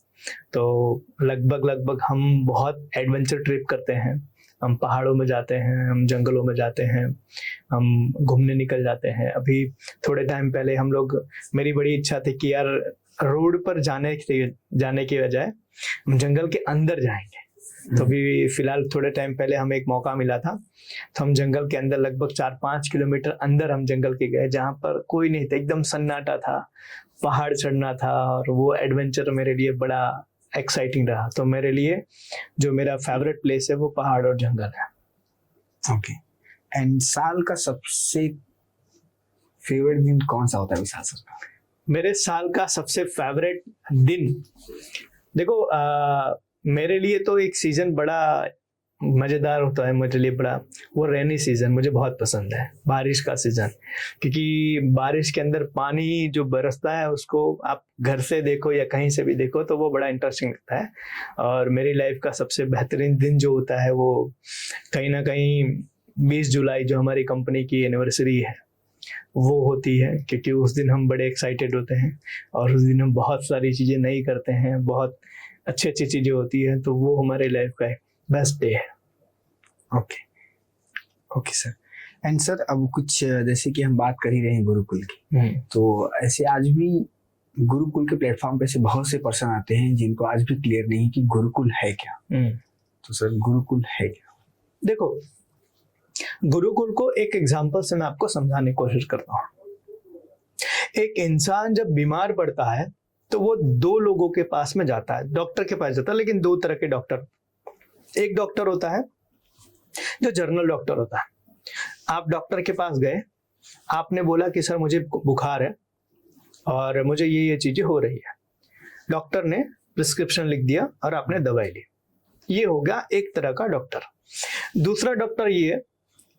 तो लगभग हम बहुत एडवेंचर ट्रिप करते हैं। हम पहाड़ों में जाते हैं, हम जंगलों में जाते हैं, हम घूमने निकल जाते हैं। अभी थोड़े टाइम पहले हम लोग, मेरी बड़ी इच्छा थी कि यार रोड पर जाने के बजाय हम जंगल के अंदर जाएंगे। तो अभी फिलहाल थोड़े टाइम पहले हमें एक मौका मिला था, तो हम जंगल के अंदर लगभग 4-5 किलोमीटर अंदर हम जंगल के गए, जहाँ पर कोई नहीं था, एकदम सन्नाटा था, पहाड़ चढ़ना था। और वो एडवेंचर मेरे लिए बड़ा एक्साइटिंग रहा। तो मेरे लिए जो मेरा फेवरेट प्लेस है वो पहाड़ और जंगल है। ओके। एंड साल का सबसे फेवरेट दिन कौन सा होता है विशाल सर का? मेरे साल का सबसे फेवरेट दिन, देखो मेरे लिए तो एक सीजन बड़ा मजेदार होता है मेरे लिए, बड़ा वो रेनी सीजन मुझे बहुत पसंद है, बारिश का सीजन। क्योंकि बारिश के अंदर पानी जो बरसता है उसको आप घर से देखो या कहीं से भी देखो तो वो बड़ा इंटरेस्टिंग लगता है। और मेरी लाइफ का सबसे बेहतरीन दिन जो होता है वो कहीं ना कहीं 20 जुलाई जो हमारी कंपनी की एनिवर्सरी है वो होती है, क्योंकि उस दिन हम बड़े एक्साइटेड होते हैं और उस दिन हम बहुत सारी चीज़ें नई करते हैं, बहुत अच्छी अच्छी चीज़ें होती हैं। तो वो हमारे लाइफ का एक बेस्ट डे है। Okay. Okay sir. And sir अब कुछ जैसे कि हम बात कर ही रहे हैं गुरुकुल की, तो ऐसे आज भी गुरुकुल के प्लेटफॉर्म पे से बहुत से पर्सन आते हैं जिनको आज भी क्लियर नहीं कि गुरुकुल है क्या। तो सर गुरुकुल है क्या? देखो, गुरुकुल को एक एग्जांपल से मैं आपको समझाने की कोशिश करता हूँ। एक इंसान जब बीमार पड़ता है तो वो 2 लोगों के पास में जाता है, डॉक्टर के पास जाता है, लेकिन 2 तरह के डॉक्टर। एक डॉक्टर होता है जो जनरल डॉक्टर होता है। आप डॉक्टर के पास गए, आपने बोला कि सर मुझे बुखार है और मुझे ये चीजें हो रही है। डॉक्टर ने प्रिस्क्रिप्शन लिख दिया और आपने दवाई ली। ये हो गया एक तरह का डॉक्टर। दूसरा डॉक्टर ये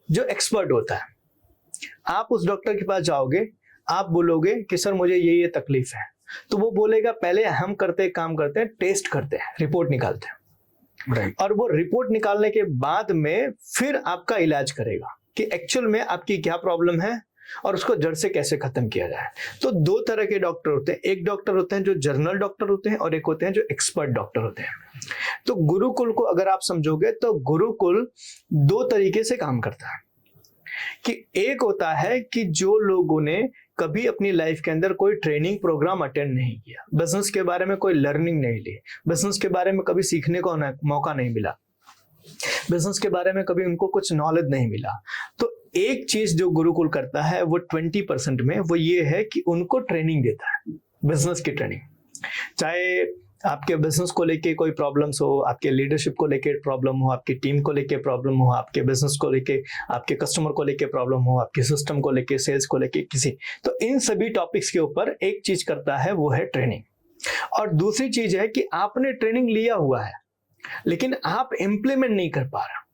जो एक्सपर्ट होता है। आप उस डॉक्टर के पास जाओगे, आप बोलोगे कि सर मुझे ये तकलीफ है, तो वो बोलेगा पहले हम काम करते हैं, टेस्ट करते हैं, रिपोर्ट निकालते हैं। Right. और वो रिपोर्ट निकालने के बाद में फिर आपका इलाज करेगा कि एक्चुअल में आपकी क्या प्रॉब्लम है और उसको जड़ से कैसे खत्म किया जाए। तो 2 तरह के डॉक्टर होते हैं। एक डॉक्टर होते हैं जो जनरल डॉक्टर होते हैं और एक होते हैं जो एक्सपर्ट डॉक्टर होते हैं। तो गुरुकुल को अगर आप समझोगे तो गुरुकुल 2 तरीके से काम करता है। कि एक होता है कि जो लोगों ने कभी अपनी लाइफ के अंदर कोई ट्रेनिंग प्रोग्राम अटेंड नहीं किया, बिजनेस के बारे में कोई लर्निंग नहीं ली, बिजनेस के बारे में कभी सीखने को मौका नहीं मिला, बिजनेस के बारे में कभी उनको कुछ नॉलेज नहीं मिला, तो एक चीज जो गुरुकुल करता है वो 20% में वो ये है कि उनको ट्रेनिंग देता है, बिजनेस की ट्रेनिंग। चाहे आपके बिजनेस को लेके कोई प्रॉब्लम्स हो, आपके लीडरशिप को लेके प्रॉब्लम हो, आपकी टीम को लेके प्रॉब्लम हो, आपके बिजनेस को लेके, आपके कस्टमर को लेके प्रॉब्लम हो, आपके सिस्टम को लेके, सेल्स को लेके, किसी, तो इन सभी टॉपिक्स के ऊपर एक चीज करता है वो है ट्रेनिंग। और दूसरी चीज है कि आपने ट्रेनिंग लिया हुआ है लेकिन आप इंप्लीमेंट नहीं कर पा रहे,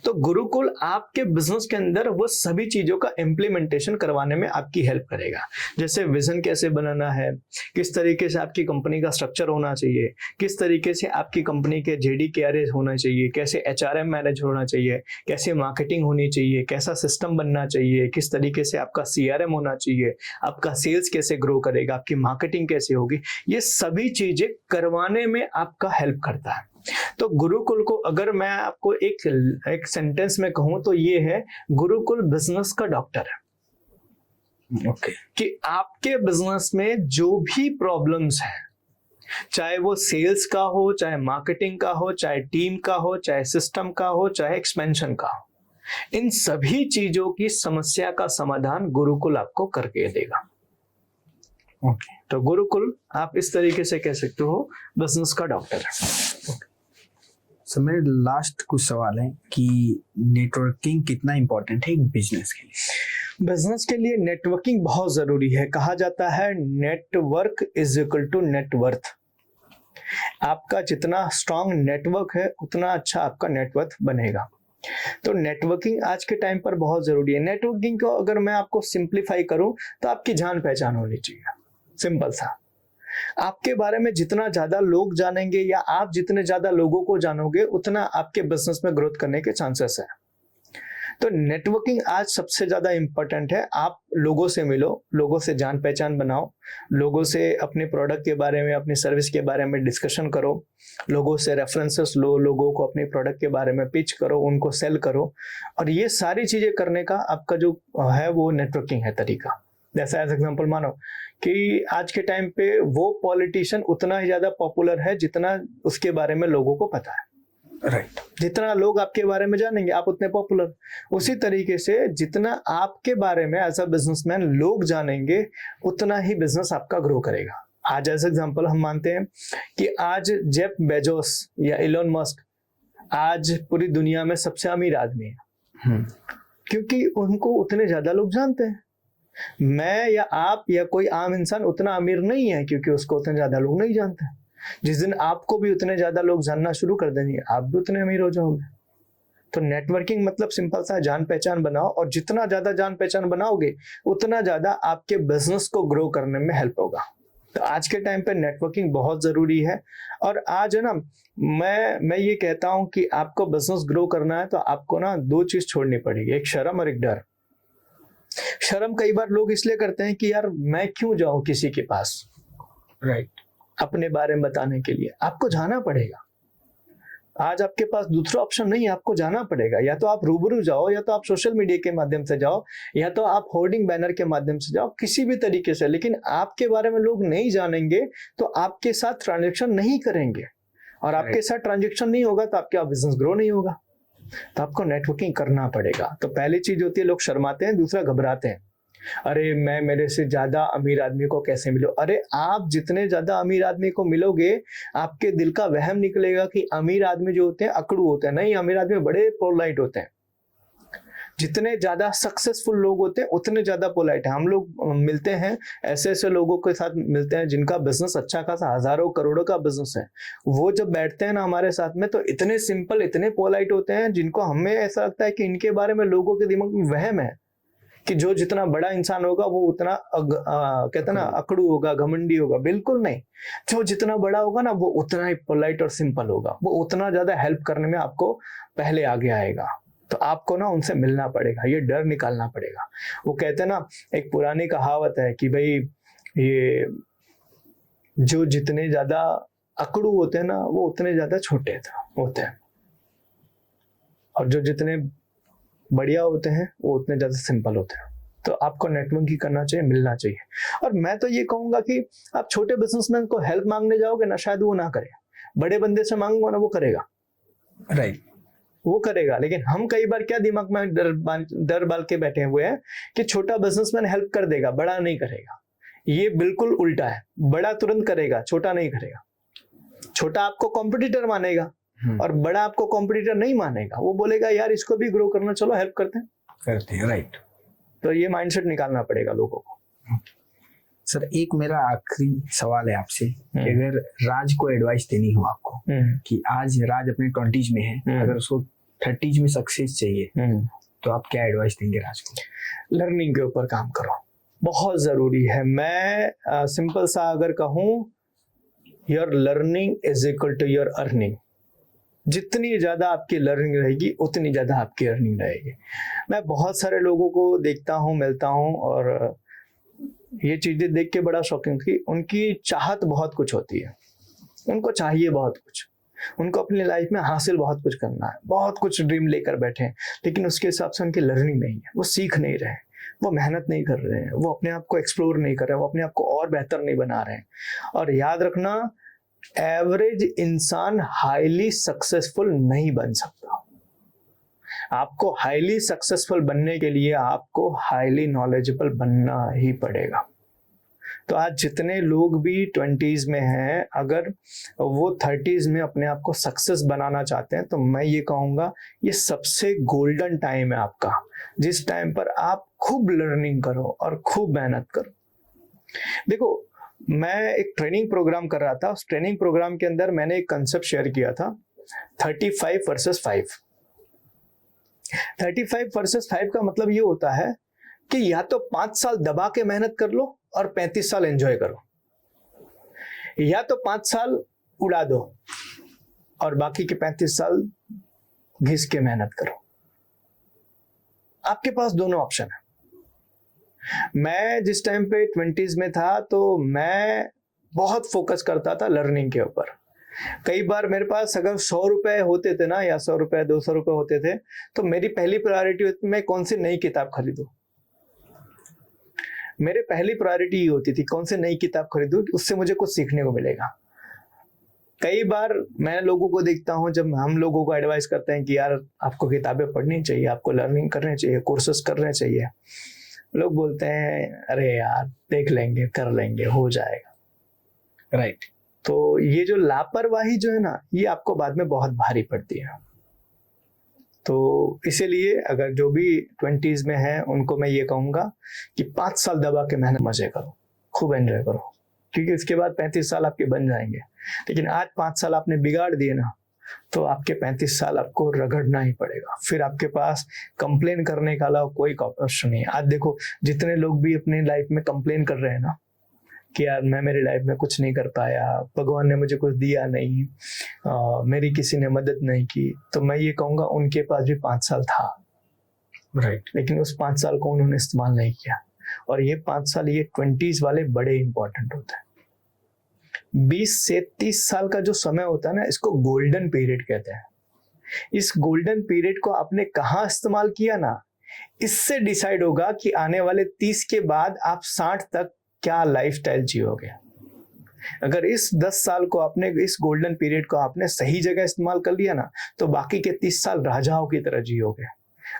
तो गुरुकुल आपके बिजनेस के अंदर वो सभी चीजों का इम्प्लीमेंटेशन करवाने में आपकी हेल्प करेगा। जैसे विजन कैसे बनाना है, किस तरीके से आपकी कंपनी का स्ट्रक्चर होना चाहिए, किस तरीके से आपकी कंपनी के जेडी केआरएस होना चाहिए, कैसे एचआरएम मैनेज होना चाहिए, कैसे मार्केटिंग होनी चाहिए, कैसा सिस्टम बनना चाहिए, किस तरीके से आपका सीआरएम होना चाहिए, आपका सेल्स कैसे ग्रो करेगा, आपकी मार्केटिंग कैसे होगी, ये सभी चीजें करवाने में आपका हेल्प करता है। तो गुरुकुल को अगर मैं आपको एक सेंटेंस में कहूं तो ये है, गुरुकुल बिजनेस का डॉक्टर है। ओके। कि आपके बिजनेस में जो भी प्रॉब्लम्स हैं चाहे वो सेल्स का हो, चाहे मार्केटिंग का हो, चाहे टीम का हो, चाहे सिस्टम का हो, चाहे एक्सपेंशन का हो, इन सभी चीजों की समस्या का समाधान गुरुकुल आपको करके देगा। ओके। तो गुरुकुल आप इस तरीके से कह सकते हो बिजनेस का डॉक्टर है। सर मेरे लास्ट कुछ सवाल है कि नेटवर्किंग कितना इम्पोर्टेंट है एक बिजनेस के लिए? बिजनेस के लिए नेटवर्किंग बहुत जरूरी है। कहा जाता है network is equal to net worth. आपका जितना स्ट्रांग नेटवर्क है उतना अच्छा आपका नेटवर्थ बनेगा। तो नेटवर्किंग आज के टाइम पर बहुत जरूरी है। नेटवर्किंग को अगर मैं आपको सिंप्लीफाई करूं तो आपकी जान पहचान होनी चाहिए, सिंपल सा। आपके बारे में जितना ज्यादा लोग जानेंगे या आप जितने ज्यादा लोगों को जानोगे उतना आपके बिजनेस में ग्रोथ करने के चांसेस है। तो नेटवर्किंग आज सबसे ज्यादा इंपॉर्टेंट है। आप लोगों से मिलो, लोगों से जान पहचान बनाओ, लोगों से अपने प्रोडक्ट के बारे में, अपनी सर्विस के बारे में डिस्कशन करो, लोगों से रेफरेंसेस लो, लोगों को अपने प्रोडक्ट के बारे में पिच करो, उनको सेल करो। और ये सारी चीजें करने का आपका जो है वो नेटवर्किंग है तरीका। जैसा एज एग्जांपल मानो कि आज के टाइम पे वो पॉलिटिशियन उतना ही ज्यादा पॉपुलर है जितना उसके बारे में लोगों को पता है। राइट। जितना लोग आपके बारे में जानेंगे आप उतने पॉपुलर। उसी तरीके से जितना आपके बारे में एज अ बिजनेसमैन लोग जानेंगे उतना ही बिजनेस आपका ग्रो करेगा। आज एज एग्जांपल हम मानते हैं कि आज जेफ बेजोस या इलोन मस्क आज पूरी दुनिया में सबसे अमीर आदमी है, क्योंकि उनको उतने ज्यादा लोग जानते हैं। मैं या आप या कोई आम इंसान उतना अमीर नहीं है क्योंकि उसको उतने ज्यादा लोग नहीं जानते। जिस दिन आपको भी उतने ज्यादा लोग जानना शुरू कर देंगे आप भी उतने अमीर हो जाओगे। तो नेटवर्किंग मतलब सिंपल सा जान पहचान बनाओ, और जितना ज्यादा जान पहचान बनाओगे उतना ज्यादा आपके बिजनेस को ग्रो करने में हेल्प होगा। तो आज के टाइम पे नेटवर्किंग बहुत जरूरी है। और आज है ना, मैं ये कहता हूं कि आपको बिजनेस ग्रो करना है तो आपको ना दो चीज छोड़नी पड़ेगी, एक शर्म और एक डर। शर्म कई बार लोग इसलिए करते हैं कि यार मैं क्यों जाऊं किसी के पास, राइट, अपने बारे में बताने के लिए। आपको जाना पड़ेगा। आज आपके पास दूसरा ऑप्शन नहीं है, आपको जाना पड़ेगा। या तो आप रूबरू जाओ, या तो आप सोशल मीडिया के माध्यम से जाओ, या तो आप होर्डिंग बैनर के माध्यम से जाओ, किसी भी तरीके से। लेकिन आपके बारे में लोग नहीं जानेंगे तो आपके साथ ट्रांजेक्शन नहीं करेंगे, और आपके साथ ट्रांजेक्शन नहीं होगा तो आपका बिजनेस ग्रो नहीं होगा। तो आपको नेटवर्किंग करना पड़ेगा। तो पहली चीज होती है लोग शर्माते हैं, दूसरा घबराते हैं। अरे मैं मेरे से ज्यादा अमीर आदमी को कैसे मिलूं? अरे आप जितने ज्यादा अमीर आदमी को मिलोगे आपके दिल का वहम निकलेगा कि अमीर आदमी जो होते हैं अकड़ू होते हैं। नहीं, अमीर आदमी बड़े पोलाइट होते हैं। जितने ज्यादा सक्सेसफुल लोग होते हैं उतने ज्यादा पोलाइट है। हम लोग मिलते हैं ऐसे ऐसे लोगों के साथ मिलते हैं जिनका बिजनेस अच्छा खासा हजारों करोड़ों का बिजनेस है। वो जब बैठते हैं ना हमारे साथ में तो इतने सिंपल, इतने पोलाइट होते हैं, जिनको हमें ऐसा लगता है कि इनके बारे में लोगों के दिमाग में वहम है कि जो जितना बड़ा इंसान होगा वो उतना कहते हैं ना अकड़ू होगा, घमंडी होगा। बिल्कुल नहीं, जो जितना बड़ा होगा ना वो उतना ही पोलाइट और सिंपल होगा, वो उतना ज्यादा हेल्प करने में आपको पहले आगे आएगा। तो आपको ना उनसे मिलना पड़ेगा, ये डर निकालना पड़ेगा। वो कहते हैं ना, एक पुरानी कहावत है कि भाई ये जो जितने ज्यादा अकड़ू होते हैं ना वो उतने ज्यादा छोटे होते हैं, और जो जितने बढ़िया होते हैं वो उतने ज्यादा सिंपल होते हैं। तो आपको नेटवर्किंग करना चाहिए, मिलना चाहिए। और मैं तो ये कहूंगा कि आप छोटे बिजनेसमैन को हेल्प मांगने जाओगे ना, शायद वो ना करे। बड़े बंदे से मांगो ना, वो करेगा, राइट, वो करेगा। लेकिन हम कई बार क्या दिमाग में डर बाल के बैठे हुए हैं कि छोटा बिजनेसमैन हेल्प कर देगा, बड़ा नहीं करेगा। ये बिल्कुल उल्टा है। बड़ा तुरंत करेगा, छोटा नहीं करेगा। छोटा आपको कॉम्पिटिटर मानेगा और बड़ा आपको कॉम्पिटिटर नहीं मानेगा। वो बोलेगा यार इसको भी ग्रो करना, चलो हेल्प करते हैं। राइट। तो ये माइंडसेट निकालना पड़ेगा लोगों को। सर एक मेरा आखिरी सवाल है आपसे कि अगर राज को एडवाइस देनी हो आपको कि आज राज अपने 20s में है, अगर उसको 30s में सक्सेस चाहिए तो आप क्या एडवाइस देंगे राज को? लर्निंग के ऊपर काम करो, बहुत जरूरी है। मैं सिंपल सा अगर कहूं, your learning is equal to your earning. जितनी ज्यादा आपकी लर्निंग रहेगी उतनी ज्यादा आपकी अर्निंग रहेगी। मैं बहुत सारे लोगों को देखता हूं, मिलता हूं, और ये चीजें देख के बड़ा शॉकिंग कि उनकी चाहत बहुत कुछ होती है, उनको चाहिए बहुत कुछ, उनको अपनी लाइफ में हासिल बहुत कुछ करना है, बहुत कुछ ड्रीम लेकर बैठे हैं, लेकिन उसके हिसाब से उनकी लर्निंग नहीं है। वो सीख नहीं रहे, वो मेहनत नहीं कर रहे हैं, वो अपने आप को एक्सप्लोर नहीं कर रहे हैं, वो अपने आप को और बेहतर नहीं बना रहे हैं। और याद रखना, एवरेज इंसान हाईली सक्सेसफुल नहीं बन सकता। आपको हाईली सक्सेसफुल बनने के लिए आपको हाईली नॉलेजेबल बनना ही पड़ेगा। तो आज जितने लोग भी 20s में हैं, अगर वो 30s में अपने आप को सक्सेस बनाना चाहते हैं, तो मैं ये कहूँगा ये सबसे गोल्डन टाइम है आपका, जिस टाइम पर आप खूब लर्निंग करो और खूब मेहनत करो। देखो, मैं एक ट्रेनिंग प्रोग्राम कर रहा था, उस ट्रेनिंग प्रोग्राम के अंदर मैंने एक कंसेप्ट शेयर किया था 35 वर्सेस 5। 35 वर्सेस 5 का मतलब ये होता है कि या तो 5 साल दबा के मेहनत कर लो और 35 साल एंजॉय करो, या तो 5 साल उड़ा दो और बाकी के 35 साल घिस के मेहनत करो। आपके पास दोनों ऑप्शन है। मैं जिस टाइम पे 20s में था तो मैं बहुत फोकस करता था लर्निंग के ऊपर। कई बार मेरे पास अगर 100 रुपए होते थे ना, या 100 रुपए 200 रुपए होते थे, तो मेरी पहली प्रायोरिटी होती मैं कौन सी नई किताब खरीदूं। मेरे पहली प्रायोरिटी ये होती थी कौन सी नई किताब खरीदूं, उससे मुझे कुछ सीखने को मिलेगा। कई बार मैं लोगों को देखता हूं, जब हम लोगों को एडवाइस करते हैं कि यार आपको किताबें पढ़नी चाहिए, आपको लर्निंग करनी चाहिए, कोर्सेस करने चाहिए, लोग बोलते हैं अरे यार देख लेंगे, कर लेंगे, हो जाएगा। राइट। तो ये जो लापरवाही जो है ना, ये आपको बाद में बहुत भारी पड़ती है। तो इसीलिए अगर जो भी 20s में है उनको मैं ये कहूंगा कि 5 साल दबा के मेहनत मजे करो, खूब एंजॉय करो, क्योंकि इसके बाद 35 साल आपके बन जाएंगे। लेकिन आज 5 साल आपने बिगाड़ दिए ना, तो आपके 35 साल आपको रगड़ना ही पड़ेगा। फिर आपके पास कंप्लेन करने का अलावा कोई ऑप्शन नहीं है। आज देखो, जितने लोग भी अपनी लाइफ में कंप्लेन कर रहे हैं ना कि यार मैं मेरी लाइफ में कुछ नहीं कर पाया, भगवान ने मुझे कुछ दिया नहीं, मेरी किसी ने मदद नहीं की, तो मैं ये कहूँगा उनके पास भी 5 साल था। राइट। लेकिन उस 5 साल को उन्होंने इस्तेमाल नहीं किया। और ये 5 साल, ये 20s वाले बड़े इंपॉर्टेंट होते हैं। 20 से 30 साल का जो समय होता है ना, इसको गोल्डन पीरियड कहते हैं। इस गोल्डन पीरियड को आपने कहाँ इस्तेमाल किया ना, इससे डिसाइड होगा कि आने वाले 30 के बाद आप 60 तक क्या लाइफस्टाइल जियोगे। अगर इस 10 साल को आपने, इस गोल्डन पीरियड को आपने सही जगह इस्तेमाल कर लिया ना, तो बाकी के 30 साल राजाओं की तरह जियोगे।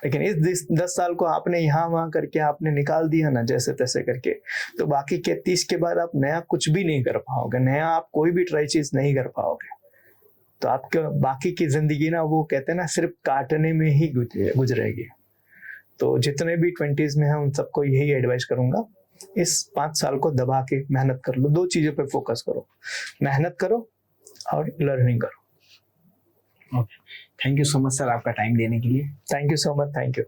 लेकिन इस 10 साल को आपने यहाँ वहां करके आपने निकाल दिया ना, जैसे तैसे करके, तो बाकी के 30 के बाद आप नया कुछ भी नहीं कर पाओगे, नया आप कोई भी ट्राई चीज नहीं कर पाओगे। तो आपके बाकी की जिंदगी ना, वो कहते हैं ना, सिर्फ काटने में ही गुजरेगी। तो जितने भी 20s में हैं उन सबको यही एडवाइस करूंगा, इस 5 साल को दबा के मेहनत कर लो। 2 चीजों पे फोकस करो, मेहनत करो और लर्निंग करो। Okay, thank you so much sir आपका टाइम देने के लिए। Thank you so much, thank you.